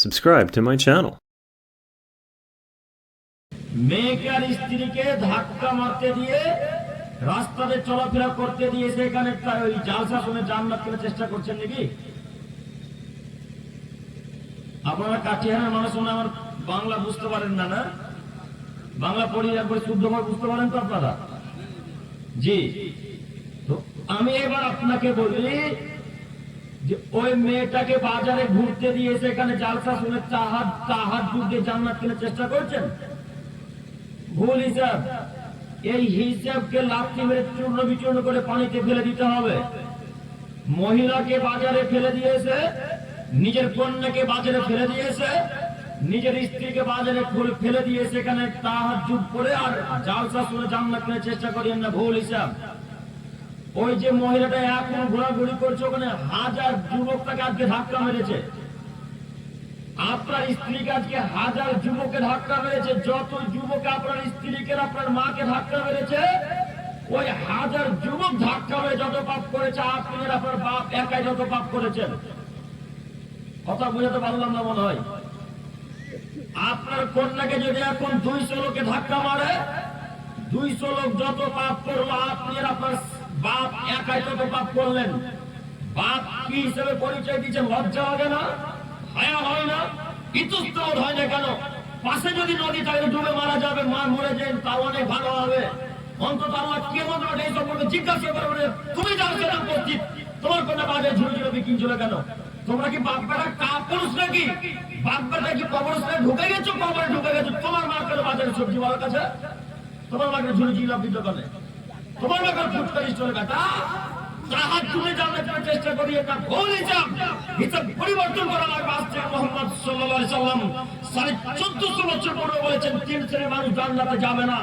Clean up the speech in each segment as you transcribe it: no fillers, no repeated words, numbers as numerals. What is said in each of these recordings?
subscribe to my channel. মেয়েকে আর স্ত্রীকে ধাক্কা মারতে দিয়ে রাস্তাতে চলাফেরা করতে দিয়ে সেখানে ওই জালসা শুনে জান্নাত কেনার চেষ্টা করছেন নাকি? আপনারা কাটিহারের মানুষ মনে আমার বাংলা বুঝতে পারেন না, না বাংলা পড়ি একবার শুদ্ধভাবে বুঝতে পারেন তো আপনারা? জি, তো আমি এবার আপনাকে বলি যে ওই মেয়েটাকে বাজারে ঘুরতে দিয়ে সেখানে জালসা শুনে তাহাজ্জুদ দিয়ে জান্নাত কেনার চেষ্টা করছেন। ভুল হিসাব। এই হিসাবকে লাথি মেরে চূর্ণ বিচূর্ণ করে পানিতে ফেলে দিতে হবে। মহিলাকে বাজারে ফেলে দিয়েছে, নিজের কন্যাকে বাজারে ফেলে দিয়েছে, নিজের স্ত্রীকে বাজারে ফেলে দিয়েছে, এখানে তাহাজ্জুদ করে আর জালসা শুনে জান্নাত কেনার চেষ্টা করেন না। ভুল হিসাব। ওই যে মহিলাটা এখন ঘোরাঘুরি করছে ওখানে হাজার যুবক তাকে আজকে ধাক্কা মেরেছে। আপনার স্ত্রীকে আজকে হাজার যুবকে ধাক্কা মেরেছে। যত যুবক আপনার স্ত্রীকে আপনার মাকে ধাক্কা মেরেছে, ওই হাজার যুবক ধাক্কা মেরে যত পাপ করেছে আপনি আপনার বাপ একাই যত পাপ করেছেন। কথা বুঝাতে পারলাম না মনে হয়? আপনার কন্যাকে যদি এখন 200 লোকে ধাক্কা মারে, 200 লোক যত পাপ করলো আপনি আপনার বাপ একাই যত পাপ করলেন। বাপ কি হিসেবে পরিচয় দিচ্ছেন? লজ্জা লাগে না? হায়া হয় না? ইতস্তত হয় না কেন? পাশে যদি নদী থাকে ডুবে মারা যাবে, মা মরে যান, তাও অনেক ভালো হবে। অন্তত আল্লাহ কিয়ামত মাঠে এই সম্পর্কে জিজ্ঞাসা করবে, তুমি যাও সেটা উপস্থিত, তোমার কোনো বাজে ঝুড়ি ঝুড়ি বিকিন ছিল কেন? তোমরা কি বাপ বেটা কাপুরুষ নাকি? বাপ বেটা কি কবরস্থানে ঢুকে গেছো? কবরে ঢুকে গেছো? তোমার মা কেন বাজারে সবজি ভালো কাছে? তোমার মাকে ঝুড়ি ঝুড়ি লাভ দিতে পারে? তোমার মাকে ফুটকার স্টোরে বেটা তাহাজ্জুদে জান্নাতের চেষ্টা করি, এটা ভুল হিসাব। হিসাব পরিবর্তন করা লাগবে। আজকে মুহাম্মদ সাল্লাল্লাহু আলাইহি সাল্লাম 1450 বছর পরে বলেছেন 3 শ্রেণীর মানুষ জান্নাতে যাবে না,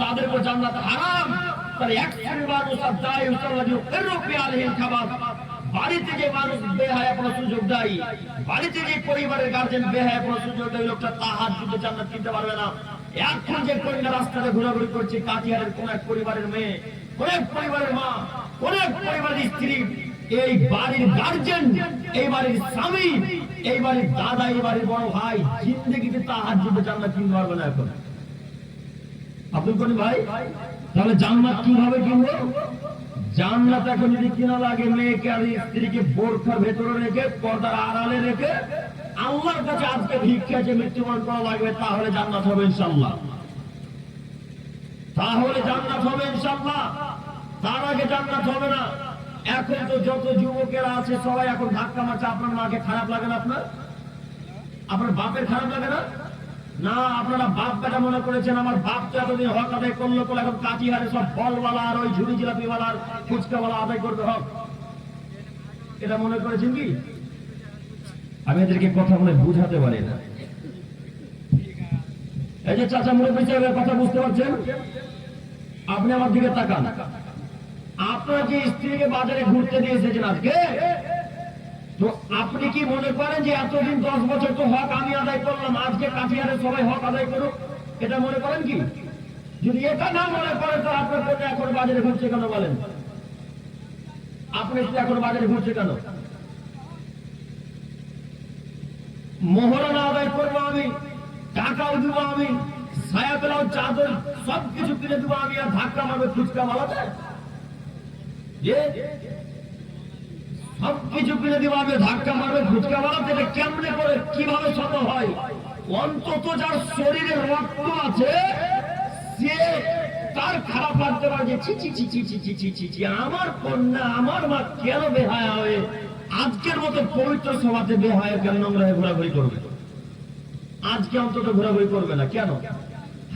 তাদের উপর জান্নাত হারাম। তার এক শ্রেণীর মানুষ আদায় উসাল্লাহু ফিররুফি আলাইহিল খাবার। বাড়িতে যে মানুষ বেহায়া কোনো সুযোগ দেয়, বাড়িতে যে পরিবারের গার্জেন বেহায়া কোনো সুযোগ দেয়, লোকটা তাহাজ্জুদে জান্নাত কিনতে পারবে না। এখন যে কন্যা রাস্তাতে ঘোরাঘুরি করছে, কাটিহারের কোন এক পরিবারের মেয়ে, কোন এক পরিবারের মা, কোন এক পরিবারের স্ত্রী, এই বাড়ির গার্জেন, এই বাড়ির স্বামী, এই বাড়ির দাদা, এই বাড়ির বড় ভাই জিন্দেগিতে তাহাজ্জুদে জান্নাত কিনতে পারবে না। এখন আব্দুল করিম ভাই, তাহলে জান্নাত কিভাবে কিনবো? জান্নাত এখন যদি কিনা লাগে মেয়েকে আর স্ত্রীকে বোরখার ভেতরে রেখে, পর্দার আড়ালে রেখে আল্লাহর কাছে আজকে ভিক্ষা যে মৃত্যুবরণ করা লাগবে, তাহলে জান্নাত হবে ইনশাআল্লাহ। তাহলে জান্নাত হবে ইনশাআল্লাহ। তার আগে জান্নাত হবে না। এখন তো যত যুবকেরা আছে সবাই এখন ধাক্কা মারছে। আপনার মাকে খারাপ লাগে না? আপনার বাপের খারাপ লাগে না? না, আপনারা বাপ বেটা মনে করেছেন আমার বাপ তো এতদিন হক আদায় করলো, এখন কাটিহারে সব ফলওয়ালা আর ওই ঝুড়ি জিলাপিওয়ালার ফুচকাওয়ালা আদায় করবে হক, এটা মনে করেছেন কি? আমি এদেরকে কথা বলে বুঝাতে পারি না। এই যে চাচা মুরব্বী সাহেবের কথা বুঝতে পারছেন? আপনি আমার দিকে তাকান। আপনার যে স্ত্রীকে বাজারে ঘুরতে দিয়ে এসেছেন আজকে, তো আপনি কি মনে করেন যে এতদিন 10 বছর তো হক আমি আদায় করলাম, আজকে কাঠিয়ারে সবাই হক আদায় করুক, এটা মনে করেন কি? যদি এটা না মনে করেন তো আপনার কোন এখন বাজারে ঘুরছে কেন বলেন? আপনি এখন বাজারে ঘুরছে কেন? মোহরানা আদায় করবো আমি, টাকাও দিব আমি, ছায়া পেলাও, চাদর সবকিছু কিনে দেবো আমি, আর ধাক্কা মারবে ফুচকা মালাতে? সবকিছু কিনে দিব আমি, ধাক্কা মারবে ফুচকা মালাতে? এটা কেমনে করে কিভাবে সম্ভব হয়? অন্তত যার শরীরে রক্ত আছে সে তার খারাপ লাগতে পারে যে ছি ছি ছি ছি ছি ছি ছি ছি ছি, আমার কন্যা আমার মা কেন বেহায়া হয়ে আজকের মতো পবিত্র সভাতে বেহায়া কেন নোংরা হয়ে ঘোরাঘুরি করবে? আজকে অন্তত ঘোরাঘুরি করবে না কেন?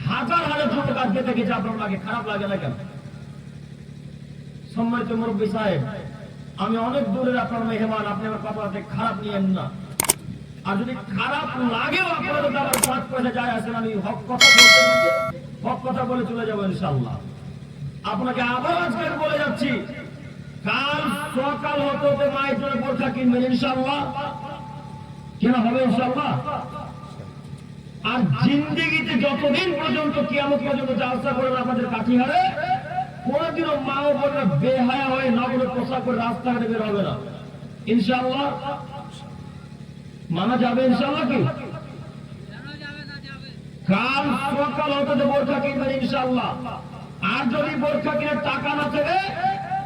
হাজার হাজার যুবক আজকে দেখেছে, আপনার মাকে খারাপ লাগে না কেন? সম্মানিত মুরব্বী সাহেব, আমি অনেক দূরের আপনার মেহমান, আপনি আমার কথাতে খারাপ নিয়েন না। আর যদি খারাপ লাগেও আপনাদের আবার 5 পয়সা যায় আসেন, আমি হক কথা বলতে দিচ্ছি, হক কথা বলে চলে যাবো ইনশাআল্লাহ। আপনাকে আবার আজকে বলে যাচ্ছি, কাল সকাল হতে হতে মায়ের জন্য বোরখা কিনবেন ইনশাআল্লাহ। কেনা হবে ইনশাআল্লাহ। আর জিন্দেগিতে যতদিন পর্যন্ত কিয়ামত পর্যন্ত জালসা করেন আপনাদের কাঠিহারে, কোনদিনও মা ও বোনরা বেহায়া হয়ে নগরে পোশাক করে রাস্তাঘাটে বের হবে না ইনশাআল্লাহ। মানা যাবে ইনশাআল্লাহ কি? কাল সকাল হতে বোরখা কিনবেন ইনশাআল্লাহ। আর যদি বোরখা কিনে টাকা না থাকে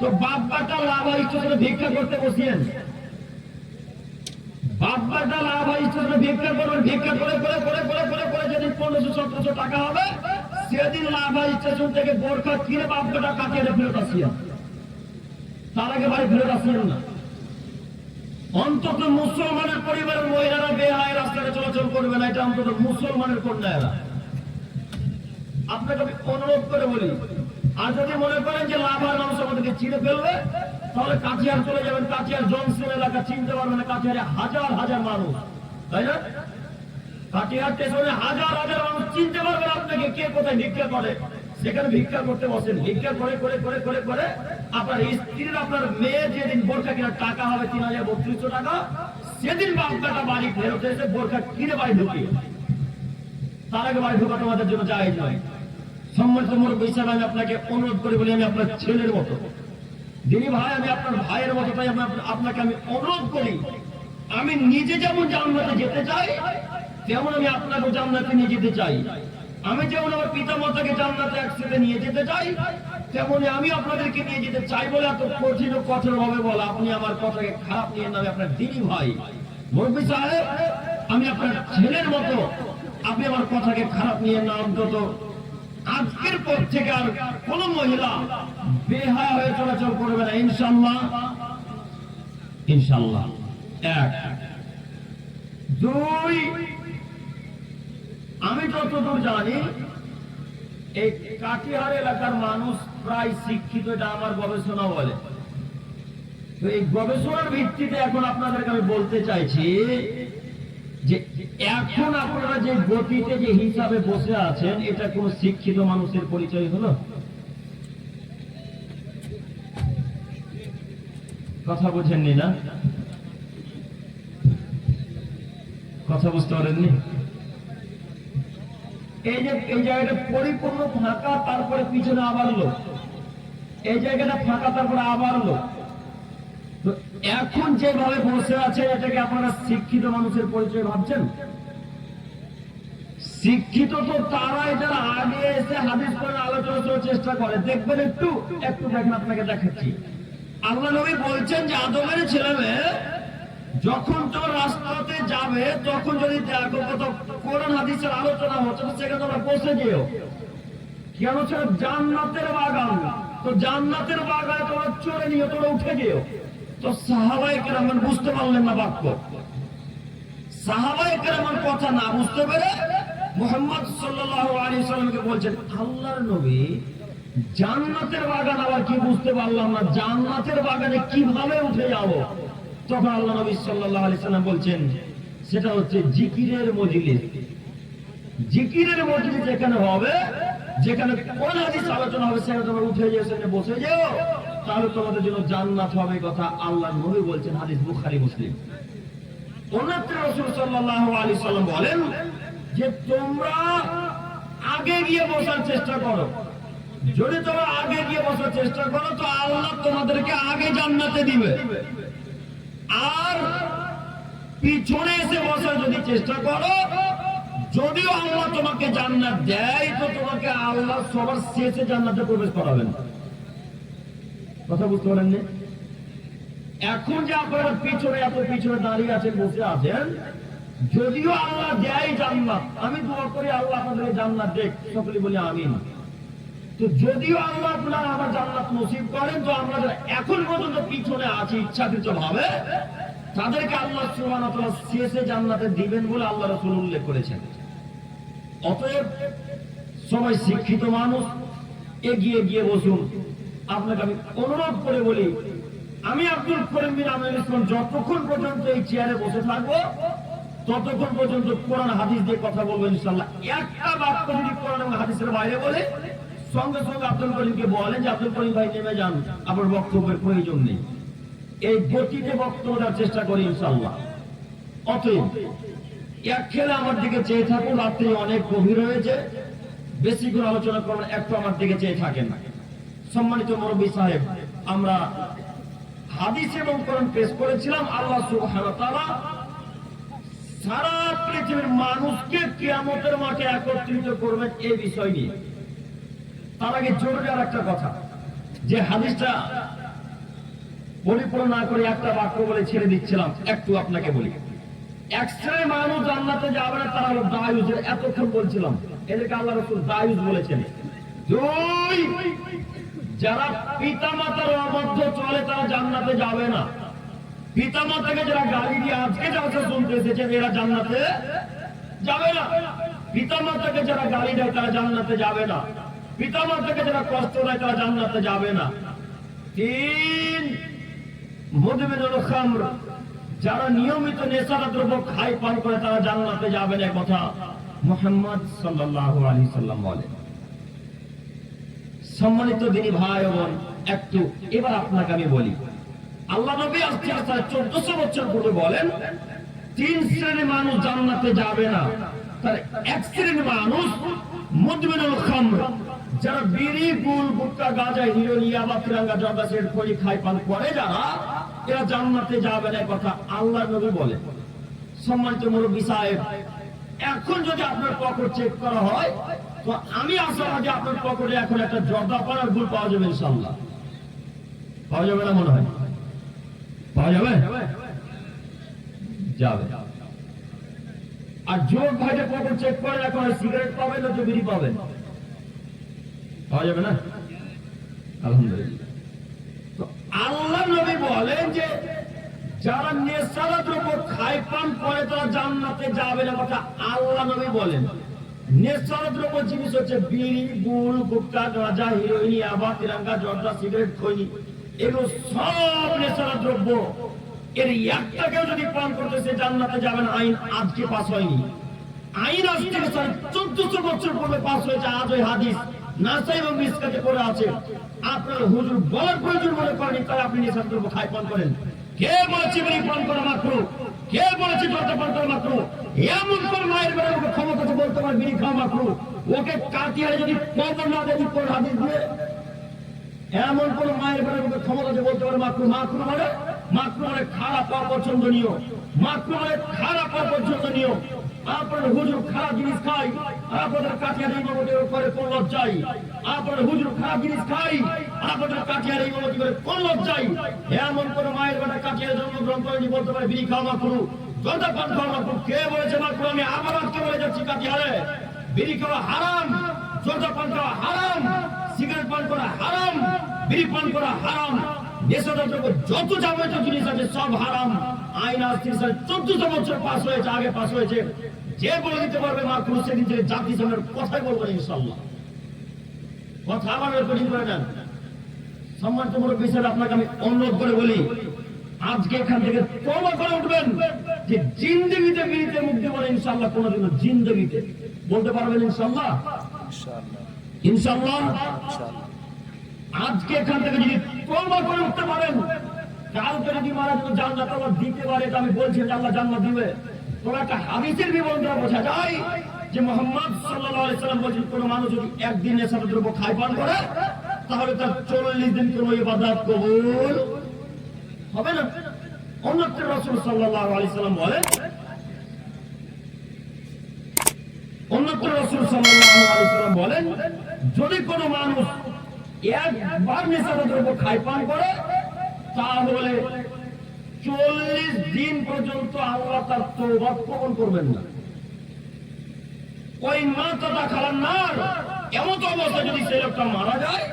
তো বাপ বেটা লাভা ইচ্ছে করে ভিক্ষা করতে বসিয়েন। বাপ বেটা লাভা ইচ্ছে করে ভিক্ষা করবেন। ভিক্ষা করে করে করে করে করে করে যেদিন 1500-1700 টাকা হবে সেদিন লাভা স্টেশন থেকে বোরখা কিনে বাপ বেটা কাটিয়ে ফেরত আসিয়েন। তার আগে বাড়ি ফেরত আসিয়েন না। অন্তত মুসলমানের পরিবারের মহিলারা বেহায় রাস্তায় চলাচল করবে না, এটা অন্তত মুসলমানের কন্যারা। আপনাকে আমি অনুরোধ করে বলি, আর যদি মনে করেন যে লাভার মানুষ আমাদেরকে চিনে ফেলবে তাহলে কাঠিয়ার চলে যাবেন। কাঠিয়ার জংশন এলাকা চিনতে পারবেন না, কাঠিয়ারে হাজার হাজার মানুষ, তাই না? কাঠিয়ার স্টেশনে হাজার হাজার মানুষ চিনতে পারবেন আপনাকে কে কোথায় ভিক্ষা করে। সেখানে ভিক্ষা করতে বসেন। ভিক্ষা করে করে করে করে করে আপনার স্ত্রীর আপনার মেয়ে যেদিন বোরখা কেনার টাকা হবে 3000-3200 টাকা, সেদিন বাপটা বাড়ি ফেরত এসে বোরখা কিনে বাড়ি ঢুকিয়ে। তার আগে বাড়ি ঢোকা তোমাদের জন্য জায়েজ নয়। সম্মানিত মুরব্বী হিসাবে আমি আপনাকে অনুরোধ করে বলি, আমি আপনার ছেলের মতো দিনী ভাই, আমি আপনার ভাইয়ের মতো, তাই আপনাকে আমি অনুরোধ করি, আমি নিজে যেমন জান্নাতে যেতে চাই তেমন আমি আপনাকেও জান্নাতে নিয়ে যেতে চাই। আমি যেমন আমার পিতা মাতাকে জান্নাতে একসাথে নিয়ে যেতে চাই তেমনি আমি আপনাদেরকে নিয়ে যেতে চাই বলে এত কঠিন ও কঠোর ভাবে বলা। আপনি আমার কথাকে খারাপ নিয়ে না, আমি আপনার দিনী ভাই মুরব্বী সাহেব, আমি আপনার ছেলের মতো, আপনি আমার কথাকে খারাপ নিয়ে না। অন্তত আজকের পর থেকে আর কোন মহিলা বেহায়া হয়ে চলাচল করবে না ইনশাআল্লাহ। ইনশাআল্লাহ। এক। দুই, আমি যতদূর জানি এই কাটিহার এলাকার মানুষ প্রায় শিক্ষিত, এটা আমার গবেষণা বলে। তো এই গবেষণার ভিত্তিতে এখন আপনাদেরকে আমি বলতে চাইছি যে এখন আপনারা যে গতিতে যে হিসাবে বসে আছেন এটা কোন শিক্ষিত মানুষের পরিচয় হলো? কথা বুঝেননি না? কথা বুঝতে পারেননি? এই যে এই জায়গাটা পরিপূর্ণ ফাঁকা, তারপরে পিছনে আবার লোক। এই জায়গাটা ফাঁকা, তারপরে আবার লোক। তো এখন যেভাবে বসে আছে এটাকে আপনারা শিক্ষিত মানুষের পরিচয় ভাবছেন? শিক্ষিত তো তারাই যারা আগে এসে হাদিস করে আলোচনা করার চেষ্টা করে। দেখবেন, একটু একটু দেখেন, আপনাকে দেখাচ্ছি। আল্লাহ নবী বলছেন যে আদমের ছেলেমেয়ে যখন তোর রাস্তাতে যাবে তখন যদি দেখো কোথাও কোরআন হাদিসের আলোচনা হচ্ছে সেখানে তোমরা বসে যেও। কেন? সেটা জান্নাতের বাগান। তো জান্নাতের বাগানে তোমরা চড়ে নিয়ে তোমরা উঠে যেও। তো সাহাবায়ে কেরাম বুঝতে পারলেন না বাক্য। সাহাবায়ে কেরামের কথা না বুঝতে পেরে মুহাম্মদ সাল্লাল্লাহু আলাইহি ওয়াসাল্লামকে বলছেন, আল্লাহর নবী জান্নাতের বাগান আবার কি বুঝতে পারলাম না, জান্নাতের বাগানে কিভাবে উঠে যাব? তখন আল্লাহ নবী সাল্লাল্লাহু আলাইহি ওয়াসাল্লাম বলছেন, সেটা হচ্ছে জিকিরের মজলিস। জিকিরের মজলিস যেখানে হবে, যেখানে কোরআন হাদিস আলোচনা হবে, সেখানে তোমরা উঠে যেও, সেখানে বসে যেও, তাহলে তোমাদের জন্য জান্নাত হবে। কথা আল্লাহ নবী বলছেন, হাদিস বুখারী মুসলিম। অন্যত্র রাসূল সাল্লাল্লাহু আলাইহি ওয়াসাল্লাম বলেন যে তোমরা আগে গিয়ে বসার চেষ্টা করো। যদি তোমরা আগে গিয়ে বসার চেষ্টা করো তো আল্লাহ তোমাদেরকে আগে জান্নাতে দিবে। আর পিছনে এসে বসার যদি চেষ্টা করো, যদিও আল্লাহ তোমাকে জান্নাত দেয় তো তোমাকে আল্লাহ সবার শেষে জান্নাতে প্রবেশ করাবেন। কথা বুঝতে পারেননি? এখন যে আপনারা পিছনে এত পিছনে দাঁড়িয়ে আছেন, বসে আছেন, যদিও আল্লাহ দেয় জান্নাত, আমি দোয়া করি আল্লাহ আপনাদের জান্নাত দেখ, সকলে বলি আমিন। তো যদিও আল্লাহ আপনারা আমার জান্নাত নসিব করেন, তো আমরা এখন পর্যন্ত পিছনে আছি ইচ্ছাকৃত ভাবে, তাদেরকে আল্লাহ সুবহানাহু ওয়া তাআলা শেষে জান্নাতে দিবেন বলে আল্লাহ রাসূল উল্লেখ করেছেন। অতএব সবাই শিক্ষিত মানুষ, এগিয়ে গিয়ে বসুন। আপনাকে আমি অনুরোধ করে বলি, আমি আব্দুল করিম বিন আমিনুল ইসলাম যতক্ষণ পর্যন্ত এই চেয়ারে বসে থাকবো ততক্ষণ পর্যন্ত কোরআন হাদিস দিয়ে কথা বলবো ইনশাআল্লাহ। একটা বাক্য যদি কোরআন এবং হাদিসের বাইরে বলে, সঙ্গে সঙ্গে আব্দুল করিমকে বলেন যে আব্দুল করিম ভাই নেমে যান, আপনার বক্তব্যের প্রয়োজন নেই। এই গতিতে বক্তব্য দেওয়ার চেষ্টা করি ইনশাআল্লাহ। অতএব এক খেলে আমার দিকে চেয়ে থাকুন। রাত্রি অনেক গভীর হয়েছে, বেশি করে আলোচনা করবেন, একটু আমার দিকে চেয়ে থাকেন। সম্মানিত মুরব্বী সাহেব, আমরা হাদিস এবং কোরআন পেশ করেছিলাম। আল্লাহ সুবহানাহু ওয়া তাআলা সারা পৃথিবীর মানুষকে কিয়ামতের মাঠে একত্রিত করবেন এই বিষয় নিয়ে। তার আগে জরুরি আর একটা কথা, যে হাদিসটা পরিপূর্ণ না করে একটা বাক্য বলে ছেড়ে দিচ্ছিলাম, একটু আপনাকে বলি। এক শ্রেণীর মানুষ জান্নাতে যাবে না, তারা হলো দায়ুজ। এতক্ষণ বলছিলাম এদেরকে আল্লাহ রাসূল দায়ুজ বলেছেন। দুই, যারা পিতা মাতার অবাধ্য চলে তারা জান্নাতে যাবে না। পিতা মাতাকে যারা গালি দিয়ে আজকে যাচ্ছে শুনতে এসেছেন, এরা জান্নাতে যাবে না। পিতা মাতাকে যারা গালি দেয় তারা জান্নাতে যাবে না। পিতা মাতাকে যারা কষ্ট দেয় তারা জান্নাতে যাবে না। তিন, মুদমিনুল খামর, যারা নিয়মিত নেশাদার দ্রব্য খায় পান করে তারা জান্নাতে যাবে না। কথা মুহাম্মদ সাল্লাল্লাহু আলাইহি সাল্লাম বলেন। সম্মানিত দিনী ভাই বোন, একটু এবার আপনাকে আমি বলি, আল্লাহ নবী আজকে 1400 বছর পূর্বে বলেন তিন শ্রেণীর মানুষ জান্নাতে যাবে না। তার এক শ্রেণীর মানুষ মুদমিনুল খামর, যারা বিড়ি, গুল, গুটখা, গাঁজা, হিরোইন, ইয়াবা, তিরঙ্গা, জর্দা, সিগারেট, খড়ি খায় পান করে যারা, এরা জান্নাতে যাবে না। কথা আল্লাহ নবী বলেন। সম্মানিত মুরব্বী সাহেব, এখন যদি আপনার পকেট চেক করা হয় তো আমি আশাবাদী আপনার পকেটে এখন একটা জর্দা পান আর গুল পাওয়া যাবে ইনশাআল্লাহ। পাওয়া যাবে না মনে হয়? পাওয়া যাবে? যাবে। আর যুবক ভাইদের পকেট চেক করে এখন সিগারেট পাবেন না তো বিড়ি পাবেন? পাওয়া যাবে না? আলহামদুলিল্লাহ। তো আল্লাহ নবী বলেন যে যারা নেশাদার দ্রব্য খায় পান করে তারা জান্নাতে যাবে না। কথা আল্লাহ নবী বলেন। নেশাদার দ্রব্য জিনিস হচ্ছে বিড়ি, গুল, গুটখা, গাঁজা, হিরোইন, ইয়াবা, তিরঙ্গা, জর্দা, সিগারেট, খৈনি, এগুলো সব নেশাদার দ্রব্য। এর একটাকেও যদি পান করতে সে জান্নাতে যাবে না। আইন আজকে পাস হয়নি, আইন আজ থেকে 1400 বছর পূর্বে পাস হয়েছে। আজ ওই হাদিস নাসাই এবং মিসকাতে পড়ে আছে। আপনার হুজুর বলার প্রয়োজন মনে করেনি, তাই আপনি নেশাদার দ্রব্য খায় পান করেন। কে বলেছে বিড়ি পান করা মাকরুহ? কে বলেছে জর্দা পান করা মাকরুহ? এমন কোন মায়ের বেলায় ওকে ক্ষমতা আছে বলতে পারে বিড়ি খাওয়া মাকরুহ? ওকে কাটিয়ারে যদি কবর না দেয় কোন হাদিস দিয়ে? এমন কোন মায়ের বেলায় ওকে ক্ষমতা আছে বলতে পারে মাকরুহ? মাকরুহ মানে খারাপ, অপছন্দনীয়। মাকরুহ মানে খারাপ, অপছন্দনীয়। আপনার হুজুর খারাপ জিনিস খাই, আপনাদের কাটিয়ার ইমামতির করে কোন লজ্জাই? আপনার হুজুর খারাপ জিনিস খাই, আপনাদের কাটিয়ার ইমামতি করে কোন লজ্জাই? এমন কোন মায়ের বেটা কাটিয়ার জন্মগ্রহণ করেনি বলতে পারে বিড়ি খাওয়া মাকরুহ, জর্দা পান খাওয়া মাকরুহ? কে বলেছে মাকরুহ? আমি আবার আজকে বলে যাচ্ছি, কাটিয়ারে বিড়ি খাওয়া হারাম, জর্দা পান খাওয়া হারাম, সিগারেট পান করা হারাম, বিড়ি পান করা হারাম, নেশাদার দ্রব্য যত যাবতীয় জিনিস আছে সব হারাম। আইন আজ 1400 বছর পাস হয়েছে, আগে পাস হয়েছে। যে বলে দিতে পারবে মাকরুহ সেদিন থেকে জাতিসংঘের কথাই বলবো না ইনশাআল্লাহ। কথা আমার কঠিন করে নেন। সম্মানিত মুরব্বী সাহেব, আপনাকে আমি অনুরোধ করে বলি, আজকে এখান থেকে তওবা করে উঠবেন যে জিন্দেগিতে বিড়িতে মুখ দেব না ইনশাআল্লাহ। কোনোদিনও জিন্দেগিতে বলতে পারবেন ইনশাআল্লাহ? ইনশাআল্লাহ। আজকে এখান থেকে যদি তওবা করে উঠতে পারেন, কালকে যদি মারা যদি জান্নাত আল্লাহ দিতে পারে, আমি বলছি যে আল্লাহ জান্নাত দিবে। তোরা একটা হাদিসের বিবরণ দ্বারা বোঝা যায় যে মুহাম্মদ সাল্লাল্লাহু আলাইহি সাল্লাম বলেছেন, কোন মানুষ যদি একদিন নেশাদার দ্রব্য খায় পান করে তাহলে তার 40 দিন কোনো ইবাদত কবুল হবে না। অন্যত্র রাসূল সাল্লাল্লাহু আলাইহি সাল্লাম বলেন, যদি কোন মানুষ একবার নেশাদার দ্রব্য খায় পান করে তাহলে 40 দিন পর্যন্ত আল্লাহ তার তওবা কবুল করবেন না। ওই মাতাটা খালার নার, এমন অবস্থা যদি সে লোকটা মারা যায়,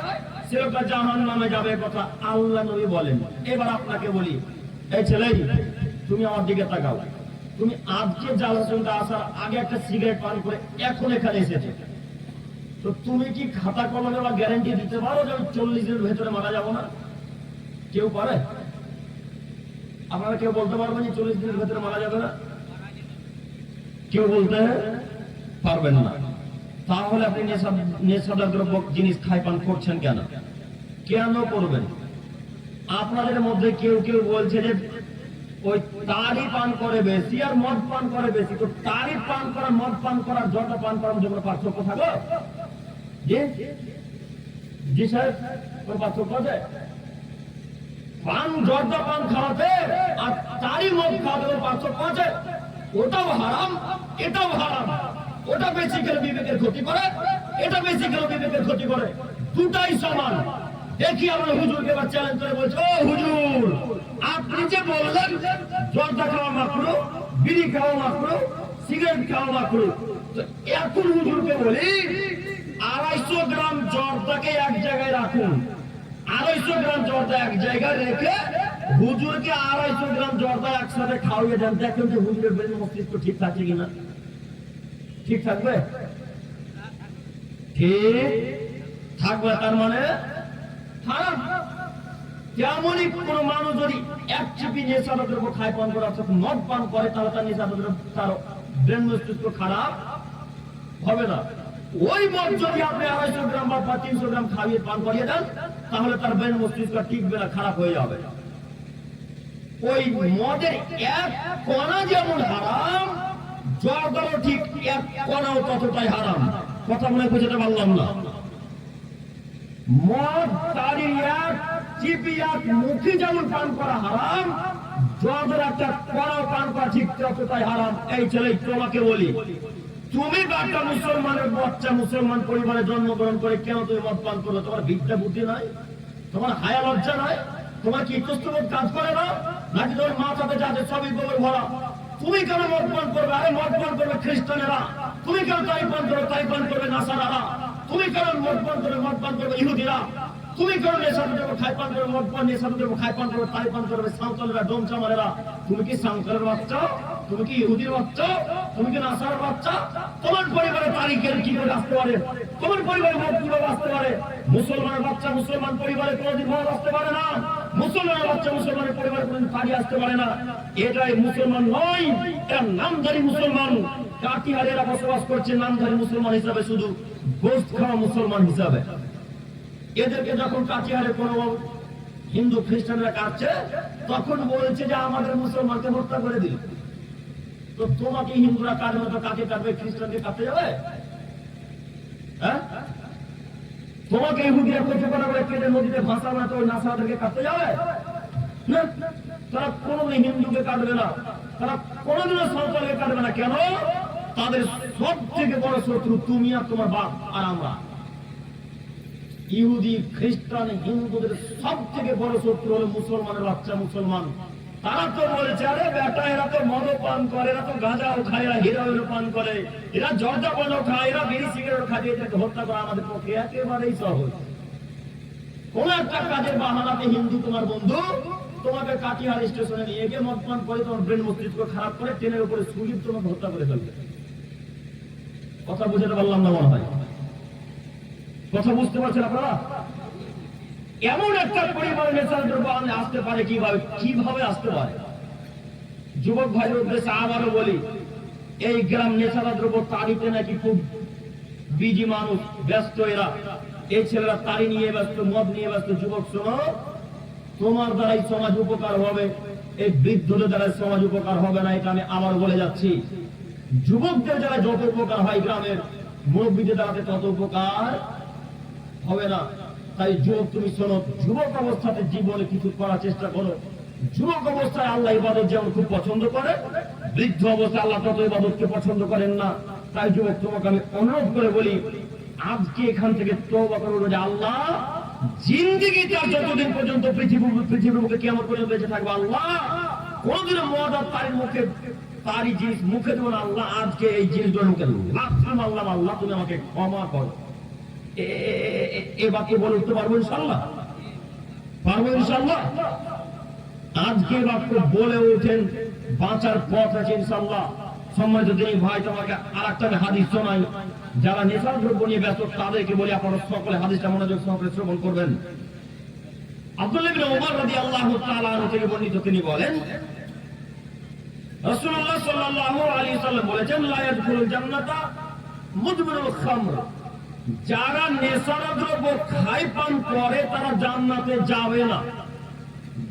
সে লোকটা জাহান্নামে যাবে। কথা আল্লাহ নবী বলেন। এবার আপনাকে বলি, এই ছেলে তুমি আমার দিকে তাকাও। তুমি আজকে জালাসনটা আসার আগে একটা সিগারেট পান করে এখন এখানে এসেছে, তো তুমি কি খাতা কলমে বা গ্যারান্টি দিতে পারো যে 40 দিনের ভেতরে মারা যাবো না? কেউ পারে? আপনারা কেউ বলতে পারবেন যে 40 দিনের ভেতরে মারা যাবে না? কেউ বলতে পারবেন না। তাহলে আপনি নেশাদার দ্রব্য জিনিস খাই পান করছেন কেন? কেন করবেন? আপনাদের মধ্যে কেউ কেউ বলছে যে ওই তারি পান করে বেশি আর মদ পান করে বেশি। তো তারি পান করা, মদ পান করা, জর্দা পান করার মধ্যে কোনো পার্থক্য থাকবে? জি সাহেব, কোন পার্থক্য আছে? পান জর্দা পান খাওয়াতে আর তারি মদ খাওয়াতে পার্থক্য আছে? ওটাও হারাম, এটাও হারাম। ওটা বেশি খেলে বিবেকের ক্ষতি করে, এটা বেশি খেলে বিবেকের ক্ষতি করে, দুটাই সমান। দেখি আমরা হুজুরকে এবার চ্যালেঞ্জ করে বলছি, ও হুজুর, আপনি যে বললেন জর্দা খাওয়া মাকরুহ, বিড়ি খাওয়া মাকরুহ, সিগারেট খাওয়া মাকরুহ, তো এখন হুজুরকে বলি 250 গ্রাম জর্দাকে এক জায়গায় রাখুন, 250 গ্রাম জর্দা এক জায়গায় রেখে হুজুরকে 250 গ্রাম জর্দা একসাথে খাওয়িয়ে দেন, দেখেন যে হুজুরের ব্রেন মস্তিষ্ক ঠিক থাকে কিনা। ঠিক থাকবে? ঠিক থাকবে। তার মানে হারাম। যেমনই কোন মানুষ যদি এক চিপি নেশাদার দ্রব্য খায়, পান করে, অর্থাৎ মদ পান করে, তাহলে তার নেশাদার দ্রব্য, তার ব্রেন মস্তিষ্ক খারাপ হবে না। ওই মদ যদি আপনি 250 গ্রাম বা 300 গ্রাম খাইয়ে পান করিয়ে দেন, তাহলে তার ব্রেন মস্তিষ্ক টিকবে না, খারাপ হয়ে যাবে। ওই মদের এক কণা যেমন হারাম, জর্দারও ঠিক এক কণাও ততটাই হারাম। কথা মনে বুঝতে পারলাম না? মদ তারি এক চিপি এক মুখি যেমন পান করা হারাম, জর্দার একটা কণাও পান করা ঠিক ততটাই হারাম। এই ছেলে, তোমাকে বলি, তুমি একটা মুসলমানের বাচ্চা, মুসলমান পরিবারে জন্মগ্রহণ করে কেন তুমি মদ পান করো? তোমার বিদ্যা বুদ্ধি নাই? তোমার হায়া লজ্জা নাই? তোমার কি ইতস্তবোধ কাজ করে না? নাকি তোমার মাথাতে যাতে সবই গোবর ভরা? তুমি কেন মদ পান করবে? আরে মদ পান করবে খ্রিস্টানেরা। তুমি কেন তাই পান করবে? তাই পান করবে নাসারারা। তুমি কেন মদ পান করবে? মদ পান করবে ইহুদিরা। তুমি কেন নেশাতে দেবো খাই পান করবে? মদ পান নেশাতে দেবো খাই পান করবে, তাই পান করবে সাঁওতালেরা, ডোমচামারেরা। তুমি কি সাঁওতালের বাচ্চা? তুমি কি ইহুদির বাচ্চা? তুমি কি নাসারার বাচ্চা? তোমার পরিবারে তারিখের কি করে আসতে পারে? তোমার পরিবারে মদ কিভাবে আসতে পারে? মুসলমানের বাচ্চা মুসলমান পরিবারে কোনোদিন মদ আসতে পারে না। মুসলমানের বাচ্চা মুসলমানের পরিবারে কোনোদিন তারি আসতে পারে না। এটাই মুসলমান নয়, এরা নামধারী মুসলমান। কাটিহারেরা বসবাস করছে নামধারী মুসলমান হিসাবে, শুধু গোশত খাওয়া মুসলমান হিসাবে। এদেরকে যখন কাটিহারে কোনো হিন্দু খ্রিস্টানরা কাটছে, তখন বলছে যে আমাদের মুসলমানকে হত্যা করে দিল। তো তোমাকে হিন্দুরা কাটবে, তো কাকে কাটবে? খ্রিস্টানকে কাটতে যাবে? হ্যাঁ, তোমাকে ইহুদিরা কোচে করা করে কেটে নদীতে ভাসাবে, তো ওই নাসারাদেরকে কাটতে যাবে না? তারা কোনোদিন হিন্দুকে কাটবে না, তারা কোনোদিনও সাঁওতালকে কাটবে না। কেন? তাদের সব থেকে বড় শত্রু তুমি আর তোমার বাপ আর আমরা। ইহুদি, খ্রিস্টান, হিন্দুদের সব থেকে বড় শত্রু হলো মুসলমানের বাচ্চা মুসলমান। তারা তো বলছে, আরে বেটা, এরা তো মদ পান করে, এরা তো গাঁজাও খায়, এরা হেরোইনও পান করে, এরা জর্দা পানও খায়, এরা বিড়ি সিগারেট খায়, এদেরকে হত্যা করা আমাদের পক্ষে একেবারেই সহজ। কোন একটা কাজের বাহানাতে হিন্দু তোমার বন্ধু তোমাকে কাটিহার স্টেশনে নিয়ে গিয়ে মদ পান করে তোমার ব্রেন মস্তিষ্ক খারাপ করে ট্রেনের উপরে সুযোগ তোমাকে হত্যা করে ফেলবে। কথা বুঝতে পারলাম না মনে হয়? কথা বুঝতে পারছেন আপনারা? এমন একটা পরিমাণে নেশার দ্রব্য আসতে পারে, কিভাবে কিভাবে আসতে পারে? যুবক ভাইয়ের উদ্দেশ্যে আবারও বলি, এই গ্রাম নেশার দ্রব্য তাড়িতে নাকি খুব বিজি মানুষ, ব্যস্ত এরা। এই ছেলেরা তাড়ি নিয়ে ব্যস্ত, মদ নিয়ে ব্যস্ত। যুবক শোনো, তোমার দ্বারাই সমাজ উপকার হবে, এই বৃদ্ধদের দ্বারা সমাজ উপকার হবে না, এটা আমি আবার বলে যাচ্ছি। যুবকদের দ্বারা যত উপকার হয়, গ্রামের মুরব্বীদের দ্বারা তত উপকার হবে না। তাই যুবক, তুমি শোনো, যুবক অবস্থাতে জীবনে কিছু করার চেষ্টা করো। যুবক অবস্থায় আল্লাহ ইবাদত যেমন খুব পছন্দ করে, বৃদ্ধ অবস্থায় আল্লাহ তত ইবাদতকে পছন্দ করেন না। তাই যুবক, তোমাকে আমি অনুরোধ করে বলি, আজকে এখান থেকে তওবা করো যে আল্লাহ জিন্দেগিতে আর যতদিন পর্যন্ত পৃথিবীর মুখে কিয়ামত পর্যন্ত বেঁচে থাকবে, আল্লাহ কোনদিন মদ আর তারির মুখে, তারি জিনিস মুখে দেবো না। আল্লাহ আজকে এই জিনিসগুলো মুখে দেবো। আল্লাহ, আল্লাহ তুমি আমাকে ক্ষমা করো। এ বাক্য বলে উঠতে পারবো ইনশাল্লাহ? পারবো ইনশাল্লাহ? আজকে বাক্য বলে ওঠেন, বাঁচার পথ আছে ইনশাল্লাহ। সম্মানিত দিনী ভাই, তোমাকে আর একটা হাদিস শোনাই। যারা নেশার দ্রব্য নিয়ে ব্যস্ত তাদেরকে বলি, আপনারা সকলে হাদিসটা মনোযোগ সহকারে শ্রবণ করবেন। আব্দুল্লাহ ইবনে ওমর রাদিয়াল্লাহু তাআলা আনহু থেকে বর্ণিত, তিনি বলেন, রাসূলুল্লাহ সাল্লাল্লাহু আলাইহি ওয়াসাল্লাম বলেছেন, লা ইয়াদখুলুল জান্নাতা মুদমিনুল খামর। যারা নেশার দ্রব্য খায় পান করে তারা জান্নাতে যাবে না।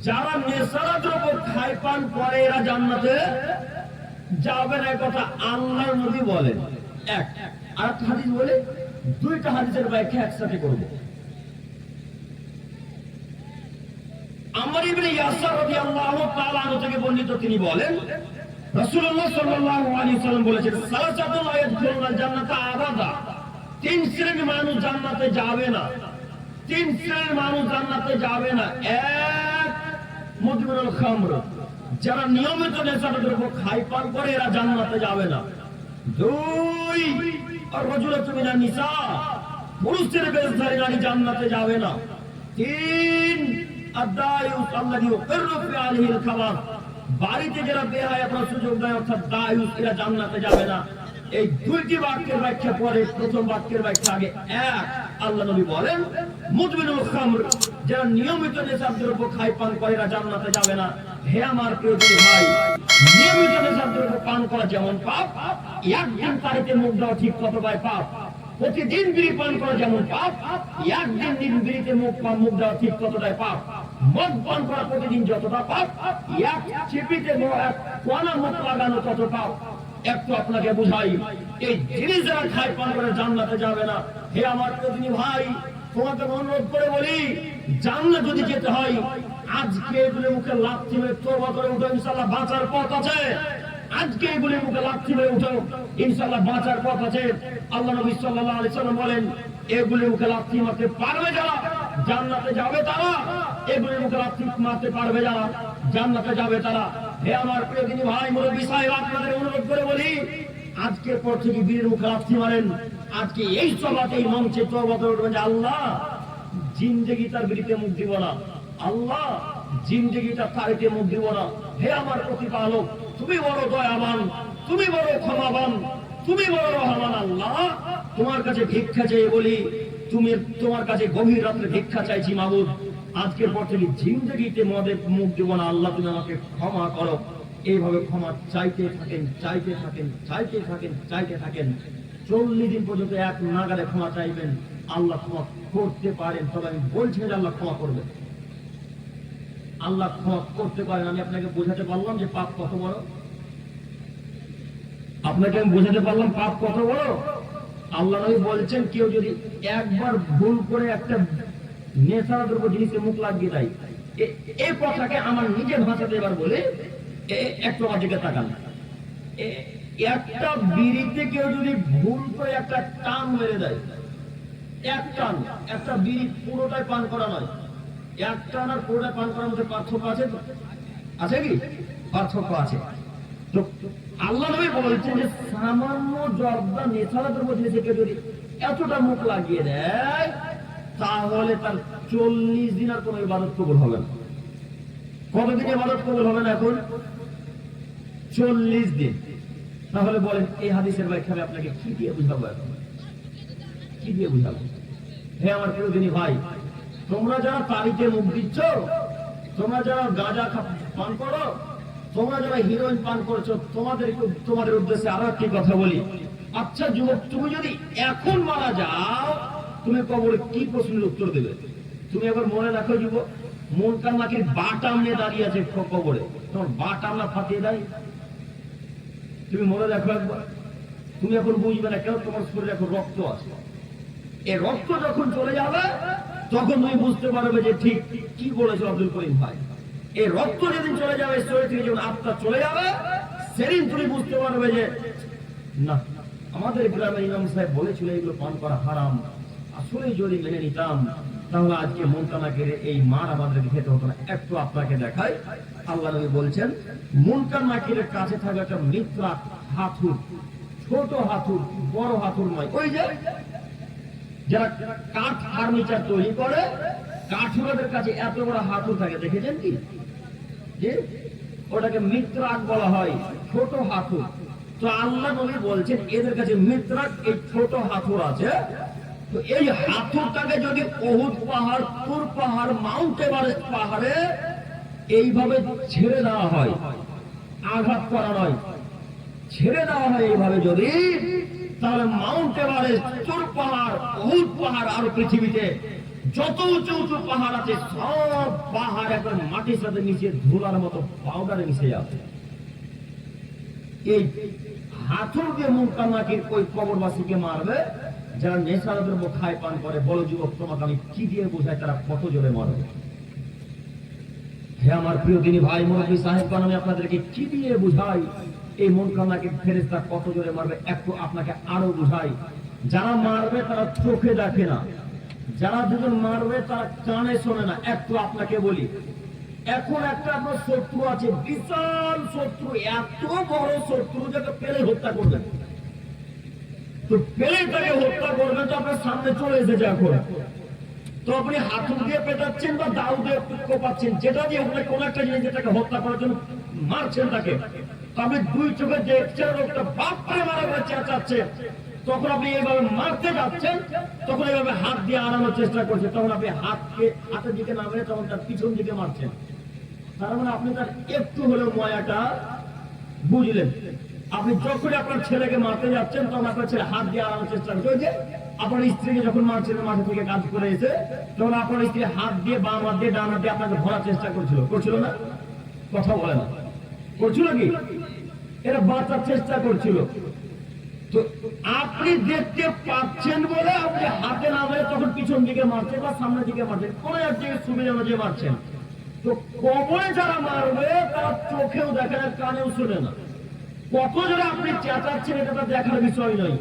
যারা নেশার দ্রব্য খায় পান করে এরা জান্নাতে যাবে না, কথা আল্লাহর নবী বলেন। এক আর একটা হাদিস বলে, দুইটা হাদিসের ব্যাখ্যা একসাথে করব। আমর ইবনে ইয়াসার রাদিয়াল্লাহু তাআলা আনহু থেকে বর্ণিত, তিনি বলেন, রাসূলুল্লাহ সাল্লাল্লাহু আলাইহি ওয়াসাল্লাম বলেছেন সালাসাতুল লা ইয়াদখুলুনাল জান্নাতা আবাদা, তিন শ্রেণীর মানুষ জান্নাতে যাবে না। তিন শ্রেণীর মানুষ জান্নাতে যাবে না। এক, মুদমিনুল খামর, যারা নিয়মিত নেশার দ্রব্য খায় পান করে এরা জান্নাতে যাবে না। দুই, আর রাজুলাতু মিনান নিসা, পুরুষদের বেশধারী নারী জান্নাতে যাবে না। তিন, আদ-দায়ুস আল্লাযী ইউকিররু ফি আহলিহিল খাবাস, বাড়িতে যারা বেহায়াপনার সুযোগ দেয় অর্থাৎ দায়ুস, এরা জান্নাতে যাবে না। এই দুইটি বাক্যের ব্যাখ্যা পরে প্রথম বাক্যের ব্যাখ্যা আগে। এক, আল্লাহ নবী বলেন মুদমিনুল খামর, যারা নিয়মিত নেশার দ্রব্য খায় পান করে এরা জান্নাতে যাবে না। হে আমার প্রিয় ভাই, নিয়মিত নেশার দ্রব্য পান করা যেমন পাপ, একদিন তারিতে মুখ দেওয়া ঠিক ততটাই পাপ। প্রতিদিন বিড়ি পান করা যেমন পাপ, একদিন বিড়িতে মুখ দেওয়া ঠিক ততটাই পাপ। মদ পান করা প্রতিদিন যতটা পাপ, এক চিপিতে এক কোনা মুখ লাগানো তত পাপ। একটু আপনাকে বুঝাই, এই জিনিস যারা খায় পান করে জান্নাতে যাবে না। হে আমার প্রিয় ভাই, তোমাকে অনুরোধ করে বলি, জান্নাত যদি যেতে হয় আজকে এগুলো মুখে লাথি মেরে তওবা করে উঠো, ইনশাআল্লাহ বাঁচার পথ আছে। আজকে এগুলি মুখে লাথি মেরে উঠো, ইনশাআল্লাহ বাঁচার পথ আছে। আল্লাহ নবী সাল্লাল্লাহু আলাইহি ওয়াসাল্লাম বলেন এগুলি মুখে লাথি মারতে পারবে যারা জান্নাতে যাবে তারা। এগুলি মুখে লাথি মারতে পারবে যারা জান্নাতে যাবে তারা। হে আমার প্রিয় দিনী ভাই মুরব্বী সাহেব, আপনাদের অনুরোধ করে বলি, আজকের পর থেকে বীরের মুখে লাথি মারেন। আজকে এই সভাতে এই মঞ্চে তওবা করে উঠবেন যে আল্লাহ জিন্দেগি তার বিড়িতে মুখ দিব না, আল্লাহ জিন্দেগিটা তারিতে মুখ দিব না। হে আমার প্রতিপালক, তুমি বড় দয়াবান, তুমি বড় ক্ষমাবান, তুমি বড় রহমান। আল্লাহ তোমার কাছে ভিক্ষা চেয়ে বলি, তুমি তোমার কাছে গভীর রাত্রে ভিক্ষা চাইছি মাবুদ, আজকের পর থেকে জিন্দেগিতে মদে মুখ দিব না। আল্লাহ তুমি আমাকে ক্ষমা করো। এইভাবে ক্ষমা চাইতে থাকেন, চাইতে থাকেন, চাইতে থাকেন, চাইতে থাকেন। 40 দিন পর্যন্ত এক নাগারে ক্ষমা চাইবেন। আল্লাহ ক্ষমা করতে পারেন, তবে আমি বলছি যে আল্লাহ ক্ষমা করবেন। আল্লাহ ক্ষমা করতে পারেন। আমি আপনাকে বোঝাতে পারলাম যে পাপ কত বড়। আপনাকে আমি বোঝাতে পারলাম পাপ কত বড়। আল্লাহ নবী বলছেন কেউ যদি একবার ভুল করে একটা নেশার দ্রব্য জিনিসে মুখ লাগিয়ে দেয়, এই কথাকে আমার নিজের ভাষাতে এবার বলে, একটু আমার দিকে তাকান, একটা বিড়িতে কেউ যদি ভুল করে একটা টান মেরে দেয়, এক টান, একটা বিড়ি পুরোটাই পান করা নয়, এক টান আর পুরোটাই পান করার মধ্যে পার্থক্য আছে? আছে কি পার্থক্য? আছে। তো আল্লাহ নবী বলছেন যে সামান্য জর্দা নেশার দ্রব্য জিনিসে কেউ যদি এতটা মুখ লাগিয়ে দেয়, তাহলে তার 40 দিন আর কোন ইবাদত কবুল হবে না। কতদিন ইবাদত কবুল হবে না এখন? 40 দিন। তাহলে বলেন এই হাদিসের ব্যাখ্যা আমি আপনাকে কি দিয়ে বুঝাবো? এখন কি দিয়ে বুঝাবো? হে আমার প্রিয় দিনী ভাই, তোমরা যারা তারিতে মুখ দিচ্ছ, তোমরা যারা গাঁজা পান করো, তোমরা যারা হিরোইন পান করছো, তোমাদের উদ্দেশ্যে আরো একটি কথা বলি। আচ্ছা যুবক, তুমি যদি এখন মারা যাও, তুমি কবরে কি প্রশ্নের উত্তর দেবে? তুমি একবার মনে রাখো যুবক, মুনকার নাকির বাটাম নিয়ে দাঁড়িয়ে আছে কবরে, তোমার বাটাম না ফাটিয়ে দেয়? তুমি মনে রাখো একবার। তুমি এখন বুঝবে না কেন, তোমার শরীরে এখন রক্ত আছে। এই রক্ত যখন চলে যাবে তখন তুমি বুঝতে পারবে যে ঠিক কি বলেছো আব্দুল করিম ভাই। এই রক্ত যেদিন চলে যাবে, শরীর থেকে যখন আত্মা চলে যাবে, সেদিন তুমি বুঝতে পারবে যে না, আমাদের গ্রামের ইমাম সাহেব বলেছিল এগুলো পান করা হারাম, আসলে যদি মেনে নিতাম তাহলে আজকে মুনকার এই মার আমাদেরকে খেতে হতো না। একটু আপনাকে দেখাই, আল্লাহ নবী বলছেন মুনকার নাকিরের কাছে থাকা একটা মিত্রা হাতুর, ছোট হাতুর, বড় হাতুর নয়, ওই যে যারা কাঠ ফার্নিচার তৈরি করে, কাঠুরাদের কাছে এত বড় হাতুর থাকে, দেখেছেন কি? যে ওটাকে মিত্রাক বলা হয়, ছোট হাতুর। তো আল্লাহ নবী বলছেন এদের কাছে মিত্রাক, এই ছোট হাতুর আছে। তো এই হাতুরটাকে যদি উহুদ পাহাড়, তুর পাহাড়, মাউন্ট এভারেস্ট পাহাড়ে এইভাবে ছেড়ে দেওয়া হয়, আঘাত করা নয়, ছেড়ে দেওয়া হয় এইভাবে যদি, তাহলে মাউন্ট এভারেস্ট, তুর পাহাড়, উহুদ পাহাড়, আর পৃথিবীতে যত উঁচু উঁচু পাহাড় আছে সব পাহাড় একবার মাটির সাথে মিশে ধুলার মতো পাউডারে মিশে যাবে। এই হাতুর দিয়ে মুনকার নাকির ওই কবরবাসীকে মারবে যারা নেশার দ্রব্য খায় পান করে। বলো যুবক, তোমাকে আমি কি দিয়ে বোঝাই তারা কত জোরে মারবে? হে আমার প্রিয় দিনী ভাই মুরব্বী সাহেবগণ, আমি আপনাদেরকে কি দিয়ে বুঝাই এই মন কামনাকে ফেরেশতা কত জোরে মারবে একটু আপনাকে আরো বুঝাই। যারা মারবে তারা চোখে দেখে না, যারা দুজন মারবে তারা কানে শোনে না। একটু আপনাকে বলি, এখন একটা আপনার শত্রু আছে, বিশাল শত্রু, এত বড় শত্রু যাকে পেলে হত্যা করবেন, তো পেলে তাকে হত্যা করবেন, তো আপনার সামনে চলে এসেছে এখন, তো আপনি হাতুড় দিয়ে পেটাচ্ছেন বা দাউ দিয়ে কোপাচ্ছেন, যেটা দিয়ে ওখানে কোন একটা জিনিস যেটাকে হত্যা করার জন্য মারছেন তাকে, তো আপনি দুই চোখে দেখছেন লোকটা বাপরে মারা করে চেঁচাচ্ছে, তখন আপনি এইভাবে মারতে যাচ্ছেন, তখন এইভাবে হাত দিয়ে আনানোর চেষ্টা করছেন, তখন আপনি হাতের দিকে না মেরে তখন তার পিছন দিকে মারছেন। তার মানে আপনি তার একটু হলেও ময়াটা বুঝলেন। আপনি যখন আপনার ছেলেকে মারতে যাচ্ছেন তখন আপনার ছেলে হাত দিয়ে আনানোর চেষ্টা করছে, ওই যে আপনার স্ত্রীকে যখন মারছিলেন মাঠে থেকে কাজ করে এসে, তখন আপনার স্ত্রী হাত দিয়ে বাম হাত দিয়ে ডান হাত দিয়ে আপনাকে ধরার চেষ্টা করছিল না? কথা বলে না, করছিল কি? এরা বাঁচার চেষ্টা করছিল। তো আপনি দেখতে পাচ্ছেন বলে আপনি হাতে না মেরে তখন পিছন দিকে মারছেন বা সামনের দিকে মারছেন, কোন এক জায়গায় সুবিধা অনুযায়ী মারছেন। তো কবরে যারা মারবে তারা চোখেও দেখে না, কানেও শুনে না। কত জোরে আপনি চেঁচাচ্ছেন এটা তার দেখার বিষয় নয়,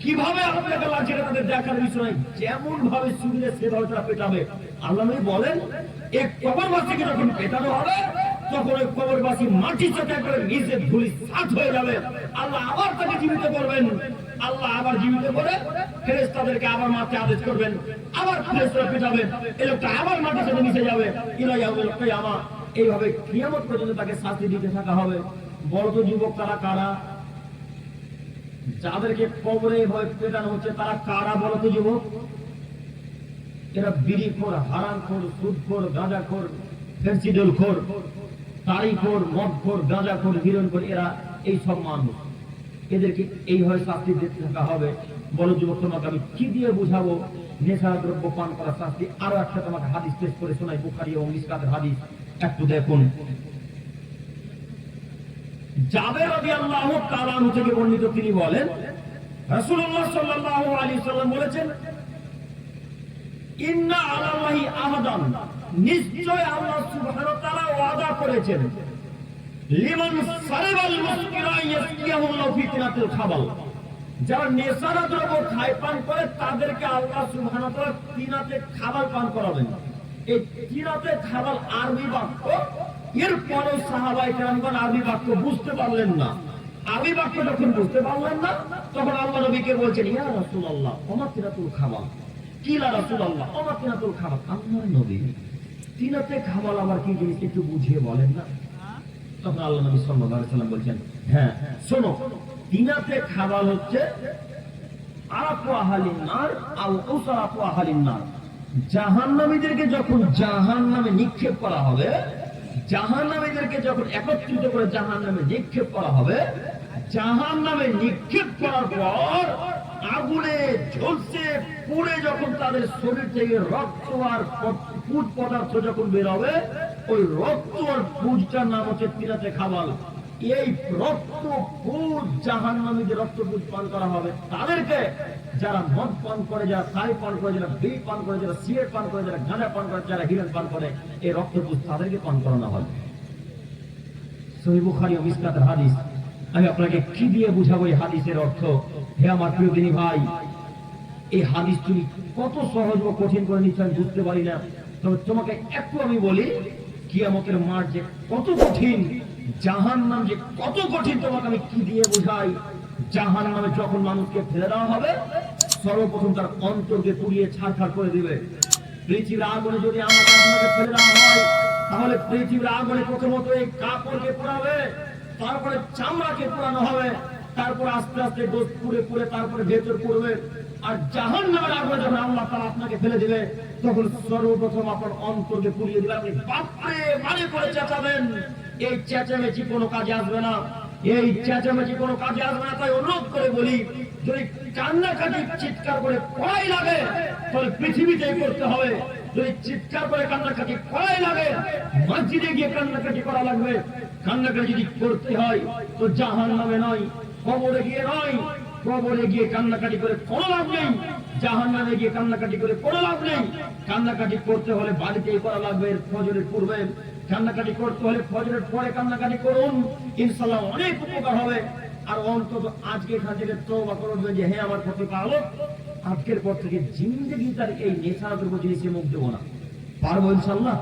কিভাবে আপনাকে লাগছে এটা তাদের দেখার বিষয়, যেমন ভাবে সুবিধা সেভাবে তারা পেটাবে। আল্লাহ নবী বলেন, এক কবরবাসীকে যখন পেটানো হবে তখন ওই কবরবাসী মাটি চোখে করে নিচে ধুলি সাত হয়ে যাবে। আল্লাহ আবার তাকে জীবিত করবেন, আল্লাহ আবার জীবিত করে ফেরেশতাদেরকে আবার মারতে আদেশ করবেন, আবার ফেরেশতারা পেটাবেন, এই লোকটা আবার মাটির সাথে মিশে যাবে। এইভাবে কিয়ামত পর্যন্ত তাকে শাস্তি দিতে থাকা হবে। বড় তো যুবক তারা কারা? যাদেরকে কবরে ভয় পেটানো হচ্ছে তারা কারা বলো তো যুবক? এরা বিড়িখোর, হারামখোর, সুদখোর, গাঁজাখোর, ফেন্সিডিলখোর, তাড়িখোর, মদখোর, গাঁজাখোর, হিরোইনখোর, এরা এই সব মানুষ। এদেরকে এইভাবে শাস্তি দিতে থাকা হবে। বলো যুবক, তোমাকে আমি কি দিয়ে বুঝাবো নেশা দ্রব্য পান করা শাস্তি? আরো একটা তোমাকে হাদিস পেশ করে শোনাই, বুখারী ও মিশকাতের হাদিস, একটু দেখুন। জাবের রাদিয়াল্লাহু তাআলা আনহু থেকে বর্ণিত, তিনি বলেন রাসূলুল্লাহ সাল্লাল্লাহু আলাইহি সাল্লাম বলেছেন, ইন্না আলাল্লাহি আহাদান, নিশ্চয় আল্লাহ সুবহানাহু ওয়া তাআলা ওয়াদা করেছেন, লিমান সারাবাল মুসকিরা ইয়াসকিয়াহুল্লাহু ফিতনাতুল খাবাল, যারা নেশার দ্রব্য খায় পান করে তাদেরকে আল্লাহ সুবহানাহু ওয়া তাআলা তিনাতে খাবার পান করাবেন। এই তিনাতে খাবার আরবি বাক্য, এরপরও সাহাবায়ে কেরামগণ আরবি বাক্য বুঝতে পারলেন না। আরবি বাক্য যখন বুঝতে পারলেন না তখন আল্লাহ নবীকে বলছেন, ইয়া রাসূলুল্লাহ ওমা তিনাতুল খাবার, কি লা রাসূলুল্লাহ ওমা তিনাতুল খাবার, আল্লাহর নবী তিনাতে খাবার আবার কি জিনিস একটু বুঝিয়ে বলেন না? তখন আল্লাহ নবী সাল্লাল্লাহু আলাইহি সাল্লাম বলছেন, হ্যাঁ শোনো, তিনাতে খাবার হচ্ছে আরাফু আহলিন নার আও উসারাফু আহলিন নার, জাহান্নামীদেরকে যখন জাহান্নামে নিক্ষেপ করা হবে, জাহান্নামীদেরকে যখন একত্রিত করে জাহান্নামে নিক্ষেপ করা হবে, জাহান্নামে নিক্ষেপ করার পর আগুনে ঝলসে পুড়ে যখন তাদের শরীর থেকে রক্ত আর পুজ পদার্থ যখন বের হবে, ওই রক্ত আর পুজটার নাম হচ্ছে তিনাতে খাবার। এই রক্ত পুজ জাহান্নামীদের রক্ত পুজ পান করা হবে তাদেরকে, যারা মদ পান করে, যারা ছাই পান করে, যারা বিড়ি পান করে, যারা সিগারেট পান করে, যারা গাঁজা পান করে, যারা হিরোইন পান করে, এই রক্ত পুজ তাদেরকে পান করানো হবে। সহিহ বুখারী ও মিশকাতের হাদিস। আমি আপনাকে কি দিয়ে বুঝাবো এই হাদিসের অর্থ? হে আমার প্রিয় দিনী ভাই, এই হাদিস তুমি কত সহজ ও কঠিন করে নিচ্ছ আমি বুঝতে পারি না। তবে তোমাকে একটু আমি বলি, কিয়ামতের মাঠ যে কত কঠিন, জাহান্নাম যে কত কঠিন, তোমাকে আমি কি দিয়ে বুঝাই? জাহান্নামে যখন মানুষকে ফেলে দেওয়া হবে, সর্বপ্রথম তার অন্তরকে পুড়িয়ে ছারখার করে দিবে। পৃথিবীর আগুনে যদি আমাকে আপনাকে ফেলে দেওয়া হয়, তাহলে পৃথিবীর আগুনে প্রথমত এই কাপড়কে পোড়াবে, তারপরে চামড়াকে পোড়ানো হবে, তারপর আস্তে আস্তে গোশ পুড়ে পুড়ে তারপরে ভেতর পড়বে। আর জাহান্নামের আগুনে যখন আল্লাহ তাআলা আপনাকে ফেলে দিবে, তখন সর্বপ্রথম আপনার অন্তরকে পুড়িয়ে দিবে। আপনি বাপরে মানে করে চেঁচাবেন, এই চেঁচামেচি কোনো কাজে আসবে না, এই চেঁচামেচি কোনো কাজে আসবে না। তাই অনুরোধ করে বলি, যদি কান্নাকাটি চিৎকার করে কড়াই লাগে তাহলে পৃথিবীতেই করতে হবে। যদি চিৎকার করে কান্নাকাটি কড়াই লাগে, মসজিদে গিয়ে কান্নাকাটি করা লাগবে। কান্নাকাটি যদি করতে হয় তো জাহান্নামে নয়, কবরে গিয়ে নয়, কবরে গিয়ে কান্নাকাটি করে কোনো লাভ নেই, জাহান্নামে গিয়ে কান্নাকাটি করে কোনো লাভ নেই। কান্নাকাটি করতে হলে বাড়িতেই করা লাগবে, ফজরের পূর্বে কান্নাকাটি করতে হলে ফজরের পরে কান্নাকাটি করুন, ইনশাআল্লাহ অনেক উপকার হবে। আর অন্তত আজকে এখান থেকে তওবা করবেন যে হ্যাঁ আমার প্রতিপালক আজকের পর থেকে জিন্দেগি তার এই নেশার দ্রব্য জিনিসে মুখ দেবো না। পারবো ইনশাআল্লাহ?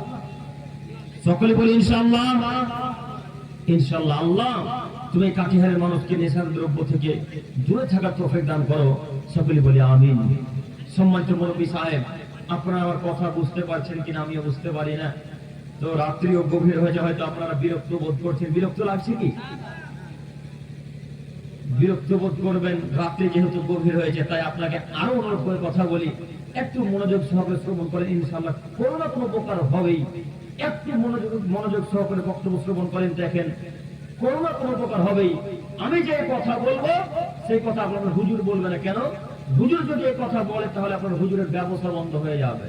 সকলে বলি ইনশাআল্লাহ। ইনশাআল্লাহ। আল্লাহ তুমি কাটিহারের মানুষকে নেশার দ্রব্য থেকে দূরে থাকার তৌফিক দান করো। সকলে বলি আমিন। সম্মানিত মুরব্বী সাহেব, আপনারা আমার কথা বুঝতে পারছেন কিনা আমিও বুঝতে পারি না। তো রাত্রিও গভীর হয়েছে, হয়তো আপনারা বিরক্ত বোধ করছেন। বিরক্ত লাগছে কি? বিরক্ত বোধ করবেন, রাত্রি যেহেতু গভীর হয়েছে। তাই আপনাকে আরো অনুরোধ করে কথা বলি, একটু মনোযোগ সহকারে শ্রবণ করেন, ইনশাআল্লাহ কোনো না কোনো উপকার হবেই। একটু মনোযোগ সহকারে বক্তব্য শ্রবণ করেন, দেখেন কোনো না কোনো উপকার হবেই। আমি যে কথা বলবো সেই কথা আপনার হুজুর বলবে না। কেন? হুজুর যদি এই কথা বলে তাহলে আপনার হুজুরের ব্যবসা বন্ধ হয়ে যাবে।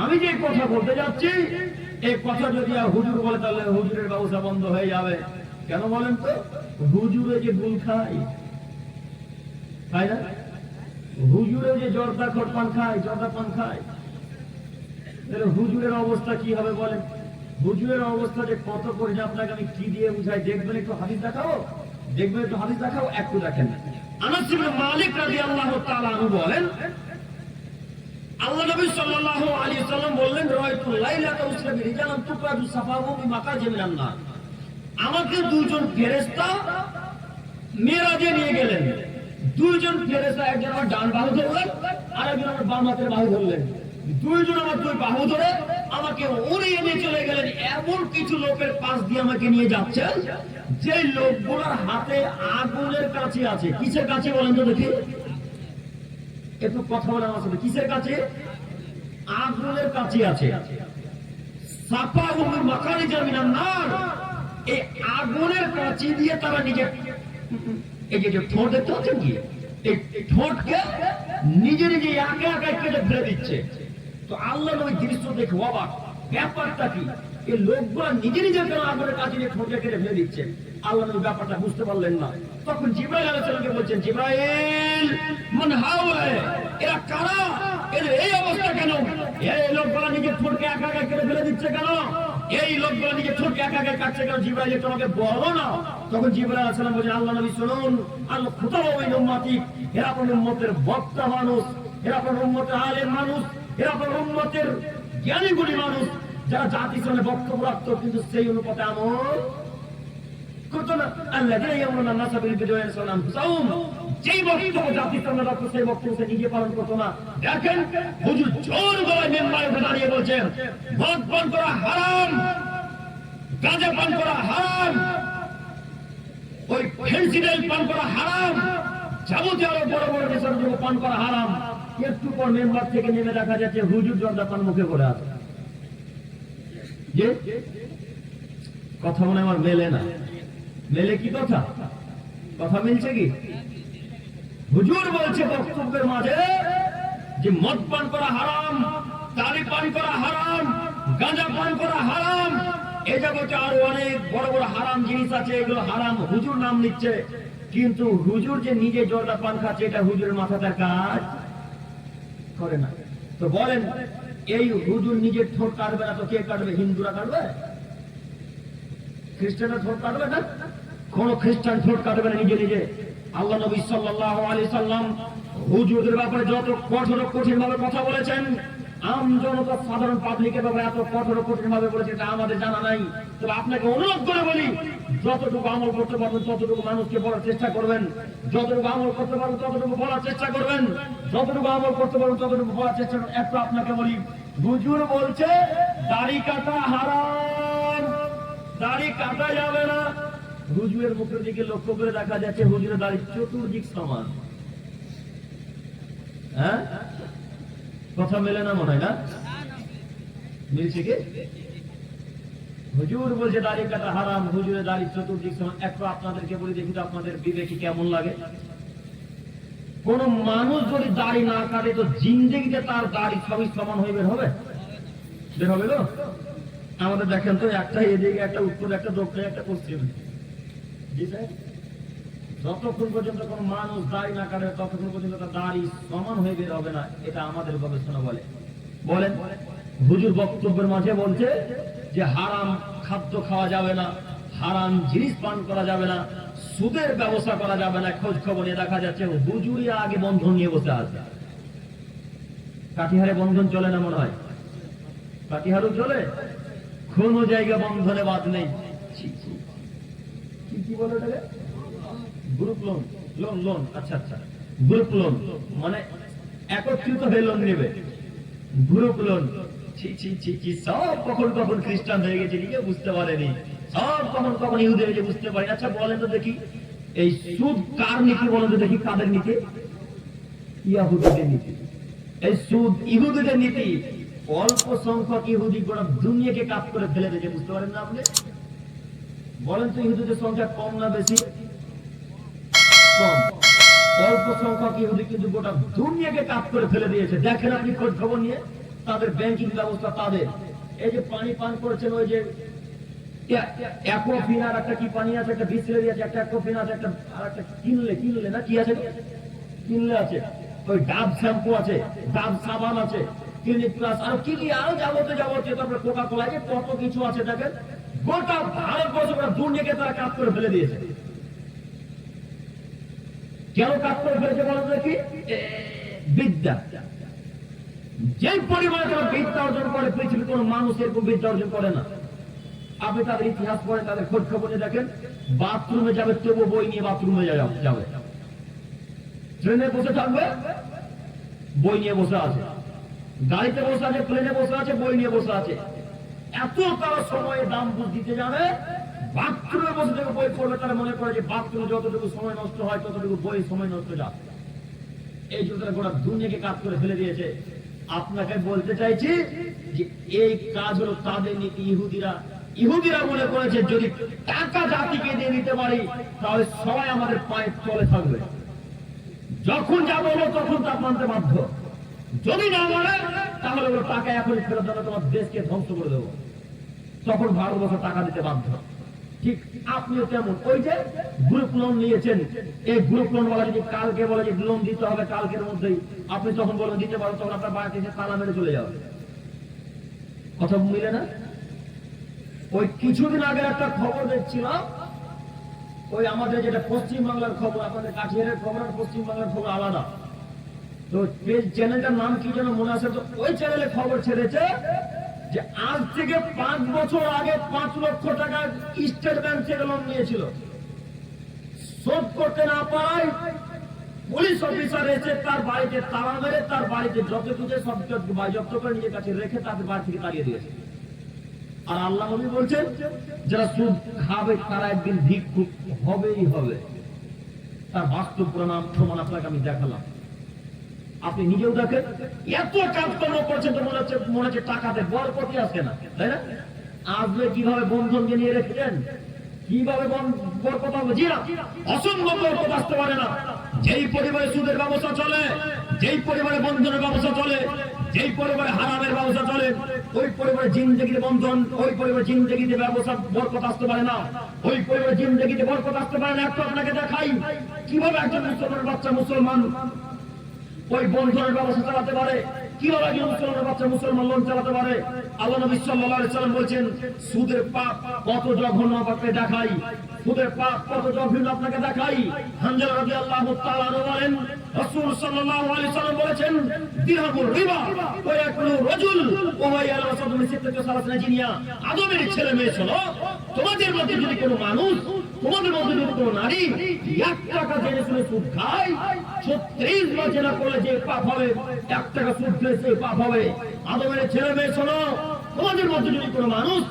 আমি যে কথা বলতে যাচ্ছি এই কথা যদি হুজুর বলে তাহলে হুজুরের ব্যবসা বন্ধ হয়ে যাবে। কেন বলেন তো? হুজুরে যে গুল খায়, তাই না? হুজুরে যে জর্দা খোরপান খায়, জর্দা পান খায়, তাহলে হুজুরের অবস্থা কি হবে বলেন? হুজুরের অবস্থা যে কত করে, আপনাকে আমি কি দিয়ে বুঝাই? দেখবেন একটু হাদিস দেখাও, দেখবেন একটু হাদিস দেখাও, একটু দেখেন। আনাস ইবনে মালিক রাদিয়াল্লাহু তাআলা আনহু বলেন, আল্লাহ নবী সাল্লাল্লাহু আলাইহি ওয়াসাল্লাম বললেন, রাআইতু লাইলাতা উসরাবি রিজালান তুকরাদু সাফাহুম বিমাকাজিম মিনান নার। আমাকে দুইজন ফেরেশতা মিরাজে নিয়ে গেলেন। দুইজন ফেরেশতা, একজন আমার ডান বাহু ধরলেন আর একজন আমার বাম হাতের বাহু ধরলেন। দুইজন আমার দুই বাহু ধরে আমাকে উড়িয়ে নিয়ে চলে গেলেন। এমন কিছু লোকের পাশ দিয়ে আমাকে নিয়ে যাচ্ছেন যে লোকগুলোর হাতে আগুনের কাছে আছে। কিসের কাছে বলেন তো দেখি? একটু কথা বলে আমার সাথে। কিসের কাছে? আগুনের কাছে আছে। সাফাহুম বিমাকারিজিম মিনান নার। এই আগুনের কাছে দিয়ে তারা নিজের এই যে ঠোঁট দেখতে পাচ্ছেন কি, এই ঠোঁটকে নিজে নিজে একে একে কেটে ফেলে দিচ্ছে। তো আল্লাহ নবী দৃশ্য দেখে অবাক, ব্যাপারটা কি? এই লোকগুলো নিজে নিজে কেন আগুনের কাছে দিয়ে ঠোঁটকে কেটে ফেলে দিচ্ছে? আল্লাহ নবী ব্যাপারটা বুঝতে পারলেন না। তখন জিবরাইল আলাইহিস সালামকে বলছেন, জিবরাইল মান হাওয়ায়, এরা কারা? এদের এই অবস্থা কেন? এই লোকগুলো নিজের ঠোঁটকে একা একা কেটে ফেলে দিচ্ছে কেন? এই লোকগুলো নিজের ঠোঁটকে একা একা কাটছে কেন? জিবরাইল তোমাকে বলো না। তখন জিবরাইল আলাইহিস সালাম বলেন, আল্লাহ নবী শুনুন, আল খুতাবা মিন উম্মতি, এরা আপনার উম্মতের বক্তা মানুষ, এরা আপনার উম্মতের আলেম মানুষ, এরা আপনার উম্মতের জ্ঞানী গুণী মানুষ, যারা জাতির সামনে বক্তব্য রাখতো কিন্তু সেই অনুপাতে আমল করতো না। আল্লাযীনা ইয়ামুরুনা আন-নাসা বিল বিররি ওয়া ইয়ানসাউনা আনফুসাহুম, যেই বক্তব্য জাতির সামনে রাখতো সেই বক্তব্য সে নিজে পালন করতো না। দেখেন হুজুর জোর গলায় মেম্বারে দাঁড়িয়ে বলছেন, মদ পান করা হারাম, গাঁজা পান করা হারাম, ওই ফেন্সিডিল পান করা হারাম, যাবতীয় আরো বড় বড় নেশার দ্রব্য পান করা হারাম। একটু পর মেম্বার থেকে নেমে দেখা যাচ্ছে হুজুর জর্দা পান মুখে করে আছে। যে কথা মনে আমার মেলে না। মেলে কি কথা? কথা মিলছে কি? হুজুর বলছে বক্তব্যের মাঝে যে মদ পান করা হারাম, তালি পান করা হারাম, গাঁজা পান করা হারাম, এ জগতে আরো অনেক বড় বড় হারাম জিনিস আছে, এগুলো হারাম। হুজুর নাম নিচ্ছে, কিন্তু হুজুর যে নিজে জর্দা পান খাচ্ছে এটা হুজুরের মাথাটার কাজ করে না। তো বলেন, এই হুজুর নিজের ঠোঁট কাটবে না তো কে কাটবে? হিন্দুরা কাটবে? খ্রিস্টানরা ঠোঁট কাটবে না? কোন খ্রিস্টান ঠোঁট কাটবে না নিজে নিজে। আল্লাহ নবী সাল্লাল্লাহু আলাইহি সাল্লাম হুজুরদের ব্যাপারে যত কঠোর কঠিন ভাবে কথা বলেছেন, আম জনতা সাধারণ পাবলিকের ব্যাপারে এত কঠোর কঠিন ভাবে বলেছে এটা আমাদের জানা নাই। তবে আপনাকে অনুরোধ করে বলি, যতটুকু আমল করতে পারবেন ততটুকু মানুষকে বলার চেষ্টা করবেন, যতটুকু আমল করতে পারবেন ততটুকু বলার চেষ্টা করবেন, যতটুকু আমল করতে পারবেন ততটুকু বলার চেষ্টা করবেন। একটু আপনাকে বলি, হুজুর বলছে দাড়ি কাটা হারাম, দাড়ি কাটা যাবে না। হুজুরের মুখের দিকে লক্ষ্য করে দেখা যাচ্ছে হুজুরের দাড়ি চতুর্দিক সমান। হ্যাঁ, কথা মেলে না মনে হয় না? মিলছে কি? হুজুর বলছে দাড়ি কাটা হারাম, হুজুরের দাড়ি চতুর্দিক সমান। একটু আপনাদেরকে বলি, দেখি তো আপনাদের বিবেকে কেমন লাগে। কোন মানুষ যদি দাড়ি না কাটে তো জিন্দেগিতে তার দাড়ি সবই সমান হয়ে বের হবে? বের হবে তো? আমাদের দেখেন তো, একটা এদিকে, একটা উত্তর, একটা দক্ষিণ, একটা পশ্চিম। যতক্ষণ পর্যন্ত কোন মানুষ দাড়ি না কাটে ততক্ষণ পর্যন্ত তার দাড়ি সমান হয়ে বের হবে না। এটা আমাদের গবেষণা বলে। বলেন হুজুর বক্তব্যের মাঝে বলছে যে হারাম খাদ্য খাওয়া যাবে না, হারাম জিনিস পান করা যাবে না, সুদের ব্যবসা করা যাবে না। খোঁজ খবর নিয়ে দেখা যাচ্ছে হুজুরই আগে বন্ধন নিয়ে বসে আছে। কাটিহারে বন্ধন চলে না মনে হয়? কাটিহারও চলে, কোন জায়গা বন্ধনে বাদ নেই। কি বলে ওটাকে? গ্রুপ লোন, লোন লোন, আচ্ছা আচ্ছা, গ্রুপ লোন মানে একত্রিত হয়ে লোন নেবে, গ্রুপ লোন। সব কখন কখন খ্রিস্টান হয়ে গেছে নিজে বুঝতে পারেনি, সব কখন কখন ইহুদি হয়ে বুঝতে পারে। আচ্ছা বলেন তো দেখি, এই সুদ কার নীতি বলেন তো দেখি? কাদের নীতি? ইহুদিদের নীতি। এই সুদ ইহুদিদের নীতি। অল্প সংখ্যক ইহুদি গোটা দুনিয়াকে কাজ করে ফেলে দিয়েছে, বুঝতে পারেন না আপনি? বলেন তো ইহুদিদের সংখ্যা কম না বেশি? কম। অল্প সংখ্যক ইহুদি কিন্তু গোটা দুনিয়াকে কাজ করে ফেলে দিয়েছে। দেখেন আপনি খোঁজ খবর নিয়ে তাদের ব্যাংকিং ব্যবস্থা, তাদের এই যে পানি পান করেছেন, ওই যে অ্যাকোফিন আর একটা কি পানি আছে, একটা বিসলেরি আছে, একটা অ্যাকোফিন আছে, একটা আর একটা কিনলে না কি আছে, কিনলে আছে, ওই ডাব শ্যাম্পু আছে, ডাব সাবান আছে, ক্লিনিক প্লাস আর কি কি আরো যাবতীয় তারপরে কোকা কোলা, যে কত কিছু আছে। দেখেন গোটা ভারতবর্ষ গোটা দুনিয়াকে তারা কাজ করে ফেলে দিয়েছে। কেন কাজ করে ফেলেছে বলেন দেখি? বিদ্যা। যে পরিমাণে তারা বিদ্যা অর্জন করে, পৃথিবীর কোন মানুষ এরকম বিদ্যা অর্জন করে না। আপনি তাদের ইতিহাস পড়েন, তাদের খোঁজ খবর দেখেন, বাথরুমে যাবে তবু বই নিয়ে বাথরুমে যাবে, ট্রেনে বসে থাকবে বই নিয়ে বসে আছে, গাড়িতে বসে আছে, প্লেনে বসে আছে, বই নিয়ে বসে আছে। এত তারা সময়ে দাম বুঝ দিতে জানে। বাথরুমে বসে থেকে বই পড়বে, তারা মনে করে যে বাথরুমে যতটুকু সময় নষ্ট হয় ততটুকু বই সময় নষ্ট যায়। এই জন্য তারা গোটা দুনিয়াকে কাজ করে ফেলে দিয়েছে। আপনাকে বলতে চাইছি যে এই কাজ হলো তাদের নীতি। ইহুদিরা মনে করেছে যদি টাকা জাতিকে দিয়ে দিতে পারি তাহলে সবাই আমাদের পায়ে চলে থাকবে, যখন যা বলবো তখন তা মানতে বাধ্য, যদি না মানে তাহলে ওরা টাকা এখনই ফেরত দেবে, তোমার দেশকে ধ্বংস করে দেবো, তখন ভারতবর্ষ টাকা দিতে বাধ্য। ঠিক আপনিও তেমন। ওই যে গ্রুপ লোন নিয়েছেন, এই গ্রুপ লোন বলা যদি কালকে বলে যে লোন দিতে হবে কালকের মধ্যেই, আপনি তখন বলবেন দিতে পারেন, তখন আপনার বাড়িতে এসে তালা মেরে চলে যাবে। কথা মিলে না? ওই কিছুদিন আগে একটা খবর দেখছিলাম, ওই আমাদের যেটা পশ্চিম বাংলার খবর, আপনাদের কাঠিয়ারের খবর আর পশ্চিম বাংলার খবর আলাদা। তো চ্যানেলটার নাম কি যেন মনে আছে, তো ওই চ্যানেলে খবর ছেড়েছে যে আজ থেকে 5 বছর আগে 5 লক্ষ টাকা স্টেট ব্যাংক থেকে লোন নিয়েছিল, শোধ করতে না পারায় পুলিশ অফিসার এসে তার বাড়িতে তালা মেরে তার বাড়িতে যত কিছু সব জব্দ করে নিজের কাছে রেখে তাদের বাড়ি থেকে তাড়িয়ে দিয়েছে। আর আল্লাহ নবী বলছেন যারা সুদ খাবে তারা একদিন ভিক্ষুক হবেই হবে। তার বাস্তব প্রমাণ আপনাকে আমি দেখালাম, আপনি নিজেও দেখেন। এত কাজকর্ম করছেন তো মনে হচ্ছে টাকাতে বরকতি আসে না, তাই না? আসবে কিভাবে? বন্ধনকে নিয়ে রেখেছেন, কিভাবে বরকত হবে? জি না, অসম্ভব বরকত আসতে পারে না। যেই পরিবারে সুদের ব্যবস্থা চলে, যেই পরিবারে বন্ধনের ব্যবস্থা চলে, যেই পরিবারে হারামের ব্যবস্থা চলে, ওই পরিবারে জিন্দেগিতে বন্ধন, ওই পরিবারে জিন্দেগিতে ব্যবস্থা বরকত আসতে পারে না, ওই পরিবারে জিন্দেগিতে বরকত আসতে পারে না। একটু আপনাকে দেখাই কিভাবে একজন মুসলমান বাচ্চা মুসলমান ওই বন্ধনের ব্যবস্থা চালাতে পারে, কিভাবে একজন মুসলমানের বাচ্চা মুসলমান লোন চালাতে পারে। আল্লাহ নবী সাল্লাল্লাহু আলাইহি সাল্লাম বলেছেন সুদের পাপ কত জঘন্য আপনাকে দেখাই, সুদের পাপ কত জঘন্য আপনাকে দেখাই। হানজালা রাদিয়াল্লাহু তাআলা বলেন রাসূল সাল্লাল্লাহু আলাইহি সাল্লাম বলেছেন দিরহামুর রিবা ওয়া ইয়াকুলু রাজুল ওয়া হুয়া ইয়ালসাদু মিন সিত্তাতি সালাসিনা জিনিয়া। আদমের ছেলে মেয়ে ছিল, তোমাদের মধ্যে যদি কোনো মানুষ, তোমাদের মধ্যে যদি কোনো নারী 1 টাকা জেনে শুনে সুদ খায়, 36 বার জেনা করলে যে পাপ হবে, 1 টাকা সুদ খেলে সেই পাপ হবে। আদমের ছেলে মেয়ে শোনো, তোমাদের মধ্যে যদি কোনো মানুষ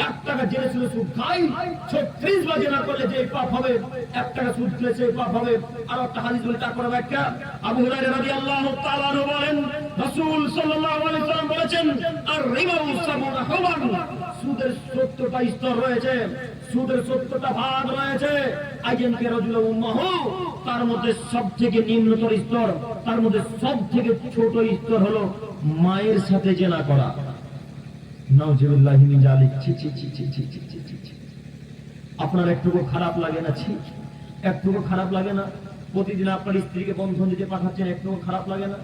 1 টাকা জেনে শুনে সুদ খায়, 36 বার জেনা করলে যে পাপ হবে, 1 টাকা সুদ খেলে সেই পাপ হবে। আর একটা হাদিস বলে তারপরে ব্যাখ্যা। আবু হুরায়রা রাদিয়াল্লাহু তাআলা বলেন রাসূল সাল্লাল্লাহু আলাইহি সাল্লাম বলেছেন আর রিবাউ সাবুনা হুবান, সুদের 70টা স্তর রয়েছে, সুদের 70টা ভাগ রয়েছে। আইজেনকে রাজুল উম্মাহু, তার মধ্যে সবথেকে নিম্নতর স্তর, তার মধ্যে সবথেকে ছোট স্তর হলো মায়ের সাথে জেনা করা। নাউজুবিল্লাহি মিন যালিক। ছি ছি ছি ছি ছি ছি ছি ছি। আপনার একটুকু খারাপ লাগে না? ছি, একটুকু খারাপ লাগে না? প্রতিদিন আপনার স্ত্রীকে বন্ধন দিতে পাঠাচ্ছেন, একটুকু খারাপ লাগে না?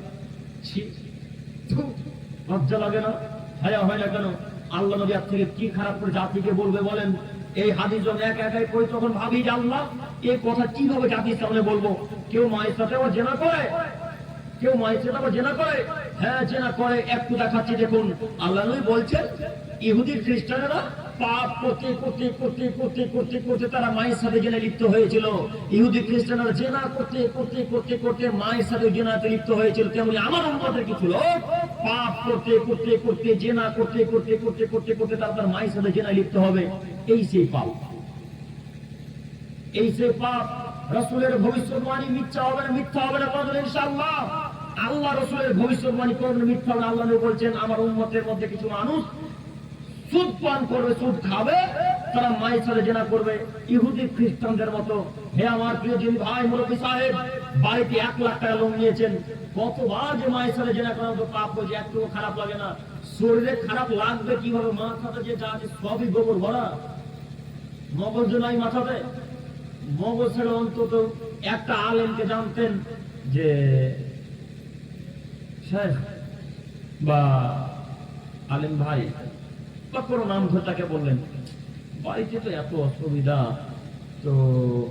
ছি, লজ্জা লাগে না? হায়া হয় না কেন? আল্লাহ নবী আজ থেকে কি খারাপ করে জাতিকে বলবে বলেন? এই হাদিস যখন এক একাই পড়ি তখন ভাবি যে আল্লাহ এই কথা কিভাবে জাতির সামনে বলবো? কেউ মায়ের সাথে আবার জেনা করে, কেউ মায়ের সাথে আবার জেনা করে। হ্যাঁ জেনা করে, একটু দেখাচ্ছি দেখুন। আল্লাহ নবী বলছেন ইহুদি খ্রিস্টানেরা পাপ করতে করতে করতে করতে করতে করতে তারা মায়ের সাথে জেনা লিপ্ত হয়েছিল। ইহুদি খ্রিস্টানেরা জেনা করতে করতে করতে করতে মায়ের সাথে জেনাতে লিপ্ত হয়েছিল। তেমনি আমার উম্মতের কিছু লোক পাপ করতে করতে করতে জেনা করতে করতে করতে করতে করতে তারপর মায়ের সাথে জেনা লিপ্ত হবে। এই সেই পাপ, এই সেই পাপ। রাসূলের ভবিষ্যৎবাণী মিথ্যা হবে না, মিথ্যা হবে না বলেন ইনশাআল্লাহ। আল্লাহ রাসূলের ভবিষ্যৎবাণী কোন মিথ্যা হবে? আল্লাহ নবী বলছেন আমার উম্মতের মধ্যে কিছু মানুষ সুদ পান করবে, সুদ খাবে, তারা মায়ের সাথে জেনা করবে ইহুদি খ্রিস্টানদের মতো। হে আমার প্রিয় যিনি ভাই মুরব্বী সাহেব, বাড়িতে 1 লাখ টাকা লোন নিয়েছেন, কতবার যে মায়ের সাথে জেনা করার মতো পাপ হয়েছে, একটু খারাপ লাগে না? শরীরে খারাপ লাগবে কিভাবে? মাথাতে যে যা আছে সবই গোবর ভরা, মগজ নাই মাথাতে। মগজ ছেড়ে অন্তত একটা আলেমকে জানতেন যে শেখ বা আলেম ভাই বা কোনো নাম ধরে তাকে বললেন বাড়িতে তো এত অসুবিধা, তো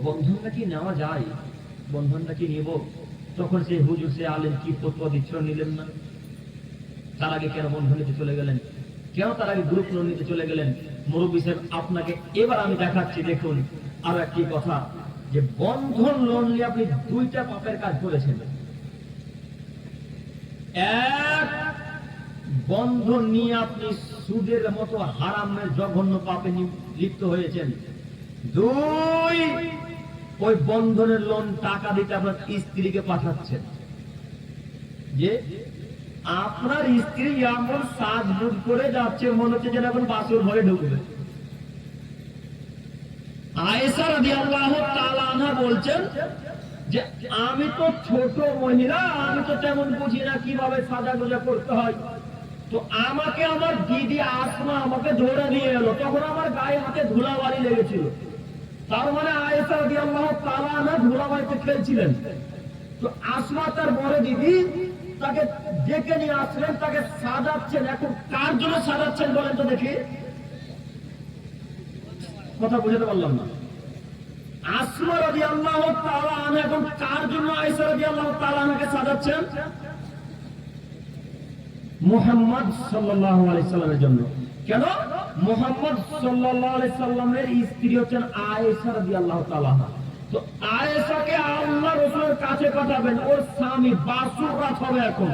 বন্ধন নাকি নেওয়া যায়, বন্ধন নাকি নিব? তখন সেই হুজুর সে আলেম কি ফতোয়া দিচ্ছিল, নিলেন না? তার আগে কেন বন্ধন নিতে চলে গেলেন? কেন তার আগে গ্রুপ লোন নিতে চলে গেলেন? মুরব্বী সাহেব আপনাকে এবার আমি দেখাচ্ছি দেখুন আরো একটি কথা, যে বন্ধন লোন নিয়ে আপনি 2টা পাপের কাজ করেছেন। এক, বন্ধন নিয়ে আপনি সুদের মতো হারামের জঘন্য পাপে লিপ্ত হয়েছেন। 2, ওই বন্ধনের লোন টাকা দিতে আপনার স্ত্রীকে পাঠাচ্ছেন, যে আপনার স্ত্রী এমন সাজগুজ করে যাচ্ছে মনে হচ্ছে যেন এখন বাসুর ঘরে ঢুকবে। আয়েশা রাদিয়াল্লাহু তাআলা আনহা বলছেন যে আমি তো ছোট মহিলা, আমি তো তেমন বুঝি না কিভাবে সাজাগোজা করতে হয়, তো আমাকে আমার দিদি আসমা আমাকে ধরে নিয়ে এলো, তখন আমার গায়ে হাতে ধুলাবালি লেগেছিল। তার মানে আয়েশা রাদিয়াল্লাহু তাআলা আনহা ধুলাবালিতে খেলছিলেন। তো আসমা তার বড় দিদি তাকে ডেকে নিয়ে আসলেন, তাকে সাজাচ্ছেন। এখন কার জন্য সাজাচ্ছেন বলেন তো দেখি? কথা বুঝতে পারলাম না। আসমা রাদিয়াল্লাহু তাআলা আনহা এখন কার জন্য আয়েশা রাদিয়াল্লাহু তাআলা আনহাকে সাজাচ্ছেন? মুহাম্মদ সাল্লাল্লাহু আলাইহি সাল্লামের জন্য। কেন? মুহাম্মদ সাল্লাল্লাহু আলাইহি সাল্লামের স্ত্রী হচ্ছেন আয়েশা রাদিয়াল্লাহু তাআলা। তো আয়েশাকে আল্লাহ রাসূলের কাছে পাঠাবেন, ওর স্বামী বাসুর রাত হবে এখন।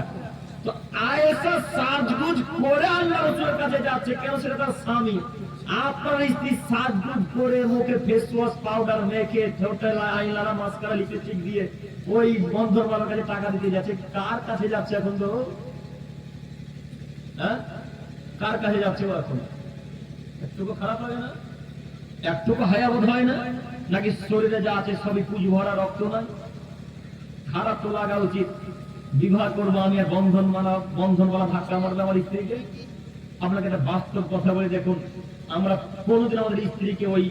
তো আয়েশা সাজগুজ করে আল্লাহ রাসূলের কাছে যাচ্ছে, কেন? সেটা তার স্বামী। আপনার স্ত্রী সাজগুজ করে মুখে ফেস ওয়াশ পাউডার মেখে ঠোঁটে আইলারা মাস্কারা লিপস্টিক দিয়ে ওই বন্ধনওয়ালার কাছে টাকা দিতে যাচ্ছে। কার কাছে যাচ্ছে এখন? তো হ্যাঁ, কার কাছে যাচ্ছে ও এখন? একটুকু খারাপ লাগে না? একটুকু হায়া বোধ হয় না? নাকি শরীরে যা আছে সবই পুঁজ ভরা, রক্ত নাই? খারাপ তো লাগা উচিত। বিবাহ করবো আমি আর বন্ধনওয়ালা ধাক্কা মারবে আমার স্ত্রীকে? আপনাকে একটা বাস্তব কথা বলে দেখুন, আমরা কোনোদিন আমাদের স্ত্রীকে ওই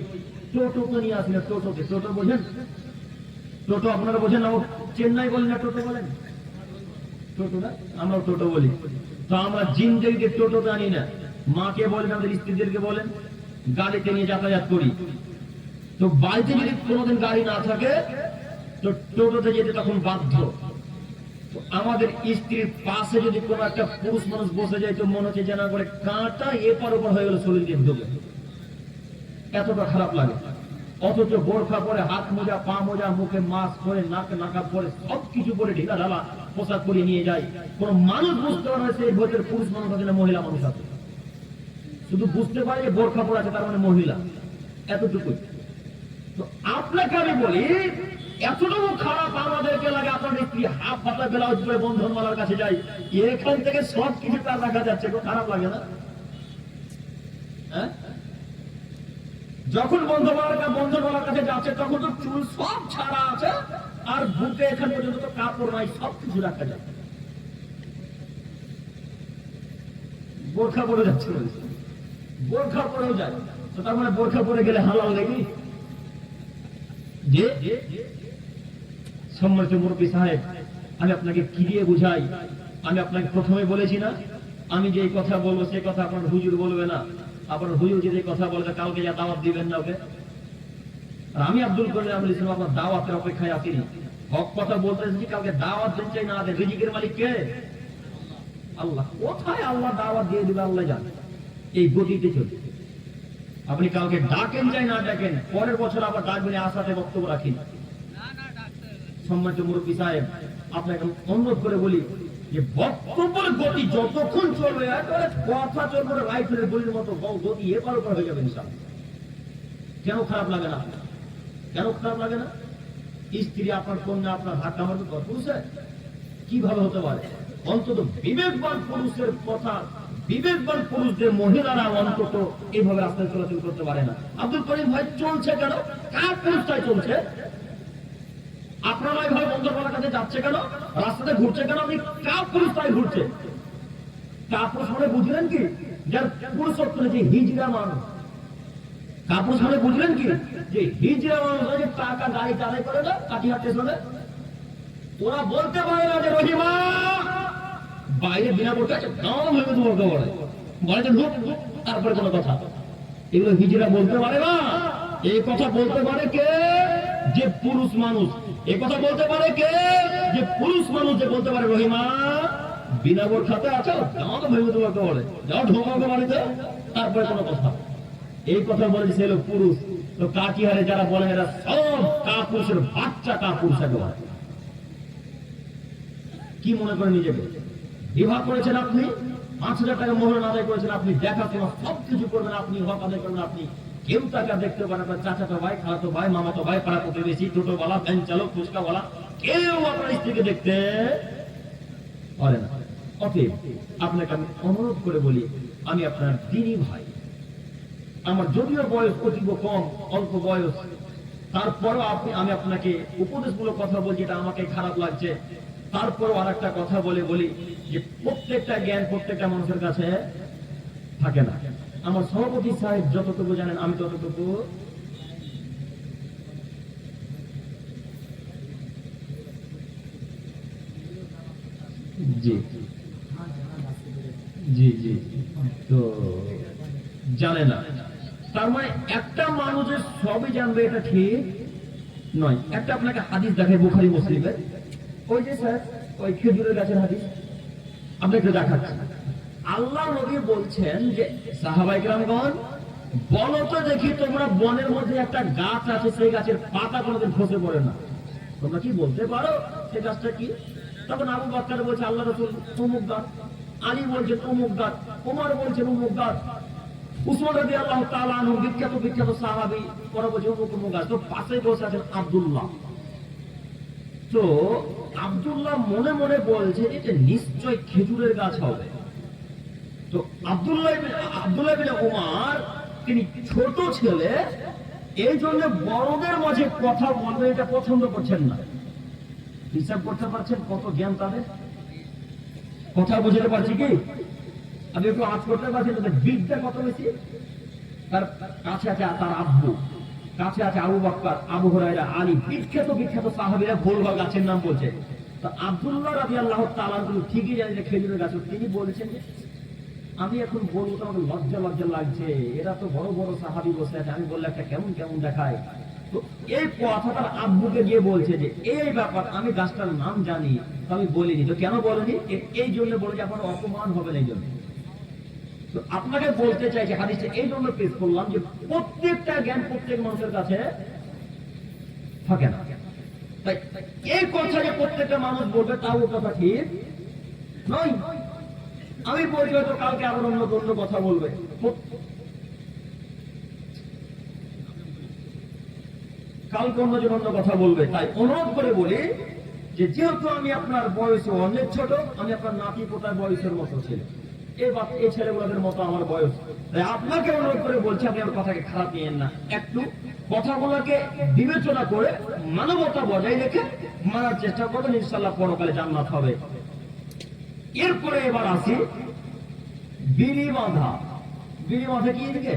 টোটোতে নিয়ে আসি না। টোটোতে, টোটো বোঝেন? টোটো আপনারা বোঝেন না? ও চেন্নাই বলেন না টোটো বলেন? টোটো না, আমরাও টোটো বলি। তো আমরা জিন্দেগিতে টোটোতে আনি না। মাকে বলেন, আমাদের স্ত্রীদেরকে বলেন, গাড়িতে নিয়ে যাতায়াত করি। তো বাড়িতে যদি কোনোদিন গাড়ি না থাকে তো টোটোতে যেতে তখন বাধ্য। তো আমাদের স্ত্রীর পাশে যদি কোনো একটা পুরুষ মানুষ বসে যায় তো মনে হচ্ছে যেন করে কাঁটা এপার ওপর হয়ে গেল শরীর দিয়ে ঢুকে, এতটা খারাপ লাগে। অথচ বোরখা পরে, হাত মোজা, পা মোজা, মুখে মাস্ক পরে, নাকে নাকাব পরে, সবকিছু পরে ঢিলা ঢালা পোশাক পরিয়ে নিয়ে যায়। কোন মানুষ বুঝতে পারে না সেই ভোটের পুরুষ মানুষ আছে না মহিলা মানুষ আছে, শুধু বুঝতে পারে যে বোরখা পরে আছে তার মানে মহিলা, এতটুকুই। তো আপনাকে আমি বলি, এতটুকু খারাপ আমাদেরকে লাগে আপনার স্ত্রী হাফ পাতলা ব্লাউজ পরে বন্ধনওয়ালার কাছে যাই, এখান থেকে সব কিছু তার দেখা যাচ্ছে, খারাপ লাগে না? হ্যাঁ, যখন বন্ধনওয়ালার কাছে যাচ্ছে তখন তো চুল সব ছাড়া আছে, আর বুকে এখান পর্যন্ত তো কাপড় নাই, সব কিছু রাখা যায়। বোরখা পরে যাচ্ছে, বোরখা পরেও যায়, তো তার মানে বোরখা পরে গেলে হালাল নাকি? যে সম্মানিত মুরব্বী সাহেব, আমি আপনাকে কি দিয়ে বুঝাই? আমি আপনাকে প্রথমে বলেছি না, আমি যে কথা বলবো সেই কথা আপনার হুজুর বলবে না, আপনার হুজুর যদি কথা বলবে কালকে যা দাওয়াত দিবেন না ওকে। আর আমি আব্দুল করিম আমল ইসলাম আপনার দাওয়াতের অপেক্ষায় আসিনি, হক কথা বলতে এসেছি। কালকে দাওয়াত দিন চাই না দেন, রিজিকের মালিক কে? আল্লাহ। কোথায় আল্লাহ দাওয়াত দিয়ে দিবে আল্লাহ জানে। এই গতিতে চলছে। আপনি কালকে ডাকেন চাই না ডাকেন, পরের বছর আবার ডাকবেন, আশাতে বক্তব্য রাখি। সম্মানিত মুরব্বী সাহেব, আপনাকে অনুরোধ করে বলি যে বক্তব্যের গতি যতক্ষণ চলবে কথা চলবে রাইফেলের গুলির মতো গতি এপার ওপর হয়ে যাবে ইনশাআল্লাহ। কেন খারাপ লাগে না? কেন খারাপ লাগে না? স্ত্রী আপনার কন্যা আপনার হাত কামড় পুরুষের কিভাবে হতে পারে? অন্তত বিবেকবান পুরুষের কথা, বিবেকবান পুরুষদের মহিলারা অন্তত এইভাবে রাস্তায় চলাচল করতে পারে না। আব্দুল করিম ভাই চলছে কেন? কার পুরুষটাই চলছে? আপনার ভাই ভাই বন্দরবালার কাছে যাচ্ছে কেন? রাস্তাতে ঘুরছে কেন? আপনি কার পুরুষটাই ঘুরছে? কাপুরুষ মানে বুঝলেন কি? যার পুরুষত্ব যে হিজড়া মানুষ। কাপুরুষ মানে বুঝলেন কি? যে হিজড়া মানুষ যে টাকা গাড়ি চালাই করে না কাটিহাট স্টেশনে, ওরা বলতে পারে না যে রহিমা বাইরে বিনা করতে আছে গাঁও ভেবে তোমাকে বলে বলে যে লোক, তারপরে কোনো কথা। এগুলো হিজড়া বলতে পারে না। এই কথা বলতে পারে কে? যে পুরুষ মানুষ। এই কথা বলতে পারে কে? যে পুরুষ মানুষ। যে বলতে পারে রহিমা বিনা বোর খাতে আছো গাঁও তো ভেবে তোমাকে বলে যাও ঢোকাকে বাড়িতে, তারপরে কোনো কথা। এই কথা বলে সে লোক পুরুষ। তো কাটিহারে যারা বলে এরা সব কাপুরুষের বাচ্চা, কাপুরুষ একেবারে। কি মনে করে নিজেকে? বিবাহ করেছেন আপনি, 5,000 টাকা মোহর আদায় করেছেন আপনি, দেখাশোনা সবকিছু করবেন আপনি, হক আদায় করবেন আপনি। কেউ টাকা দেখতে পারে না, চাচাতো ভাই, খালাতো ভাই, মামাতো ভাই, পাড়া প্রতিবেশী, টোটোওয়ালা, ভ্যান চালক, ফুচকাওয়ালা, কেউ আপনার স্ত্রীকে দেখতে পারে না। অতএব আপনাকে আমি অনুরোধ করে বলি, আমি আপনার দিনী ভাই, আমার যদিও বয়স অতীব কম, অল্প বয়স, তারপরও আমি আপনাকে উপদেশমূলক কথা বলছি, এটা আমাকে খারাপ লাগছে। তারপরও আর একটা কথা বলি যে প্রত্যেকটা জ্ঞান প্রত্যেকটা মানুষের কাছে থাকে না। আমার সভাপতি সাহেব যতটুকু জানেন আমি ততটুকু জি জি জি তো জানে না। তার মানে একটা মানুষের সবই জানবে এটা ঠিক নয়। একটা আপনাকে হাদিস দেখাই বুখারী মুসলিমের, ওই যে স্যার ওই খেজুরের গাছের হাদিস আপনাকে দেখাচ্ছি। আল্লাহ নবী বলছেন যে সাহাবায়ে কেরামগণ বলো তো দেখি তোমরা বনের মধ্যে একটা গাছ আছে, সেই গাছের পাতা কোনোদিন খসে পড়ে না, তোমরা কি বলতে পারো সেই গাছটা কি? তখন আবু বকর বলছে আল্লাহ রাসূল অমুক গাছ, আলী বলছেন অমুক গাছ, ওমর বলছেন অমুক গাছ, উসমান রাদিয়াল্লাহু তাআলা আনহু বিখ্যাত সাহাবী ওরা বলছে অমুক গাছ। তো পাশে বসে আছেন আব্দুল্লাহ। তো আব্দুল্লাহ মনে মনে বলছে এটা নিশ্চয় খেজুরের গাছ হবে। তো আব্দুল্লাহ বিন উমর তিনি ছোট ছেলে, এই জন্য বড়দের মাঝে কথা বলবে এটা পছন্দ করছেন না। হিসাব করতে পারছেন কত জ্ঞান তাদের? কথা বুঝতে পারছি কি? আমি একটু আজ করতে পারছি তাদের বিদ্যা কত বেশি। তার কাছে আছে তার আব্বু, কাছে আছে আবু বকর, আবু হুরায়রা, আলী, বিখ্যাত সাহাবীরা ভুলভাল গাছের নাম বলছে। তো আব্দুল্লাহ রাদিয়াল্লাহু তাআলা ঠিকই জানেন যে খেজুরের গাছ। তিনি বলেছেন যে আমি এখন বলবো তো আমাকে লজ্জা লাগছে, এরা তো বড় বড় সাহাবী বসে আছে, আমি বললে একটা কেমন দেখায়। তো এই কথাটা আব্বুকে গিয়ে বলছে যে এই ব্যাপার, আমি গাছটার নাম জানি তো আমি বলিনি। তো কেন বলেনি? এই জন্য বলে যে আপনার অপমান হবে না, এই জন্য। তো আপনাকে বলতে চাইছি হাদিসে এই জন্য পেশ করলাম যে প্রত্যেকটা জ্ঞান প্রত্যেক মানুষের কাছে থাকে না। তাই এই কথা যে প্রত্যেকটা মানুষ বলবে তাও কথা ঠিক নয়। আমি বলছি হয়তো কালকে আবার অন্য কথা বলবে, কালকে অন্য কথা বলবে। তাই অনুরোধ করে বলি যে যেহেতু আমি আপনার বয়সে অনেক ছোট, আমি আপনার নাতি পোতার বয়সের মতো ছেলে, এই ছেলেগুলোদের মতো আমার বয়স। তাই আপনাকে অনুরোধ করে বলছি আপনি আমার কথাকে খারাপ নিয়েন না, একটু কথাগুলোকে বিবেচনা করে মানবতা বজায় রেখে মানার চেষ্টা করবেন, ইনশাআল্লাহ পরকালে জান্নাত হবে। এরপরে এবার আসি বিড়ি বাঁধা। বিড়ি বাঁধা কি দিকে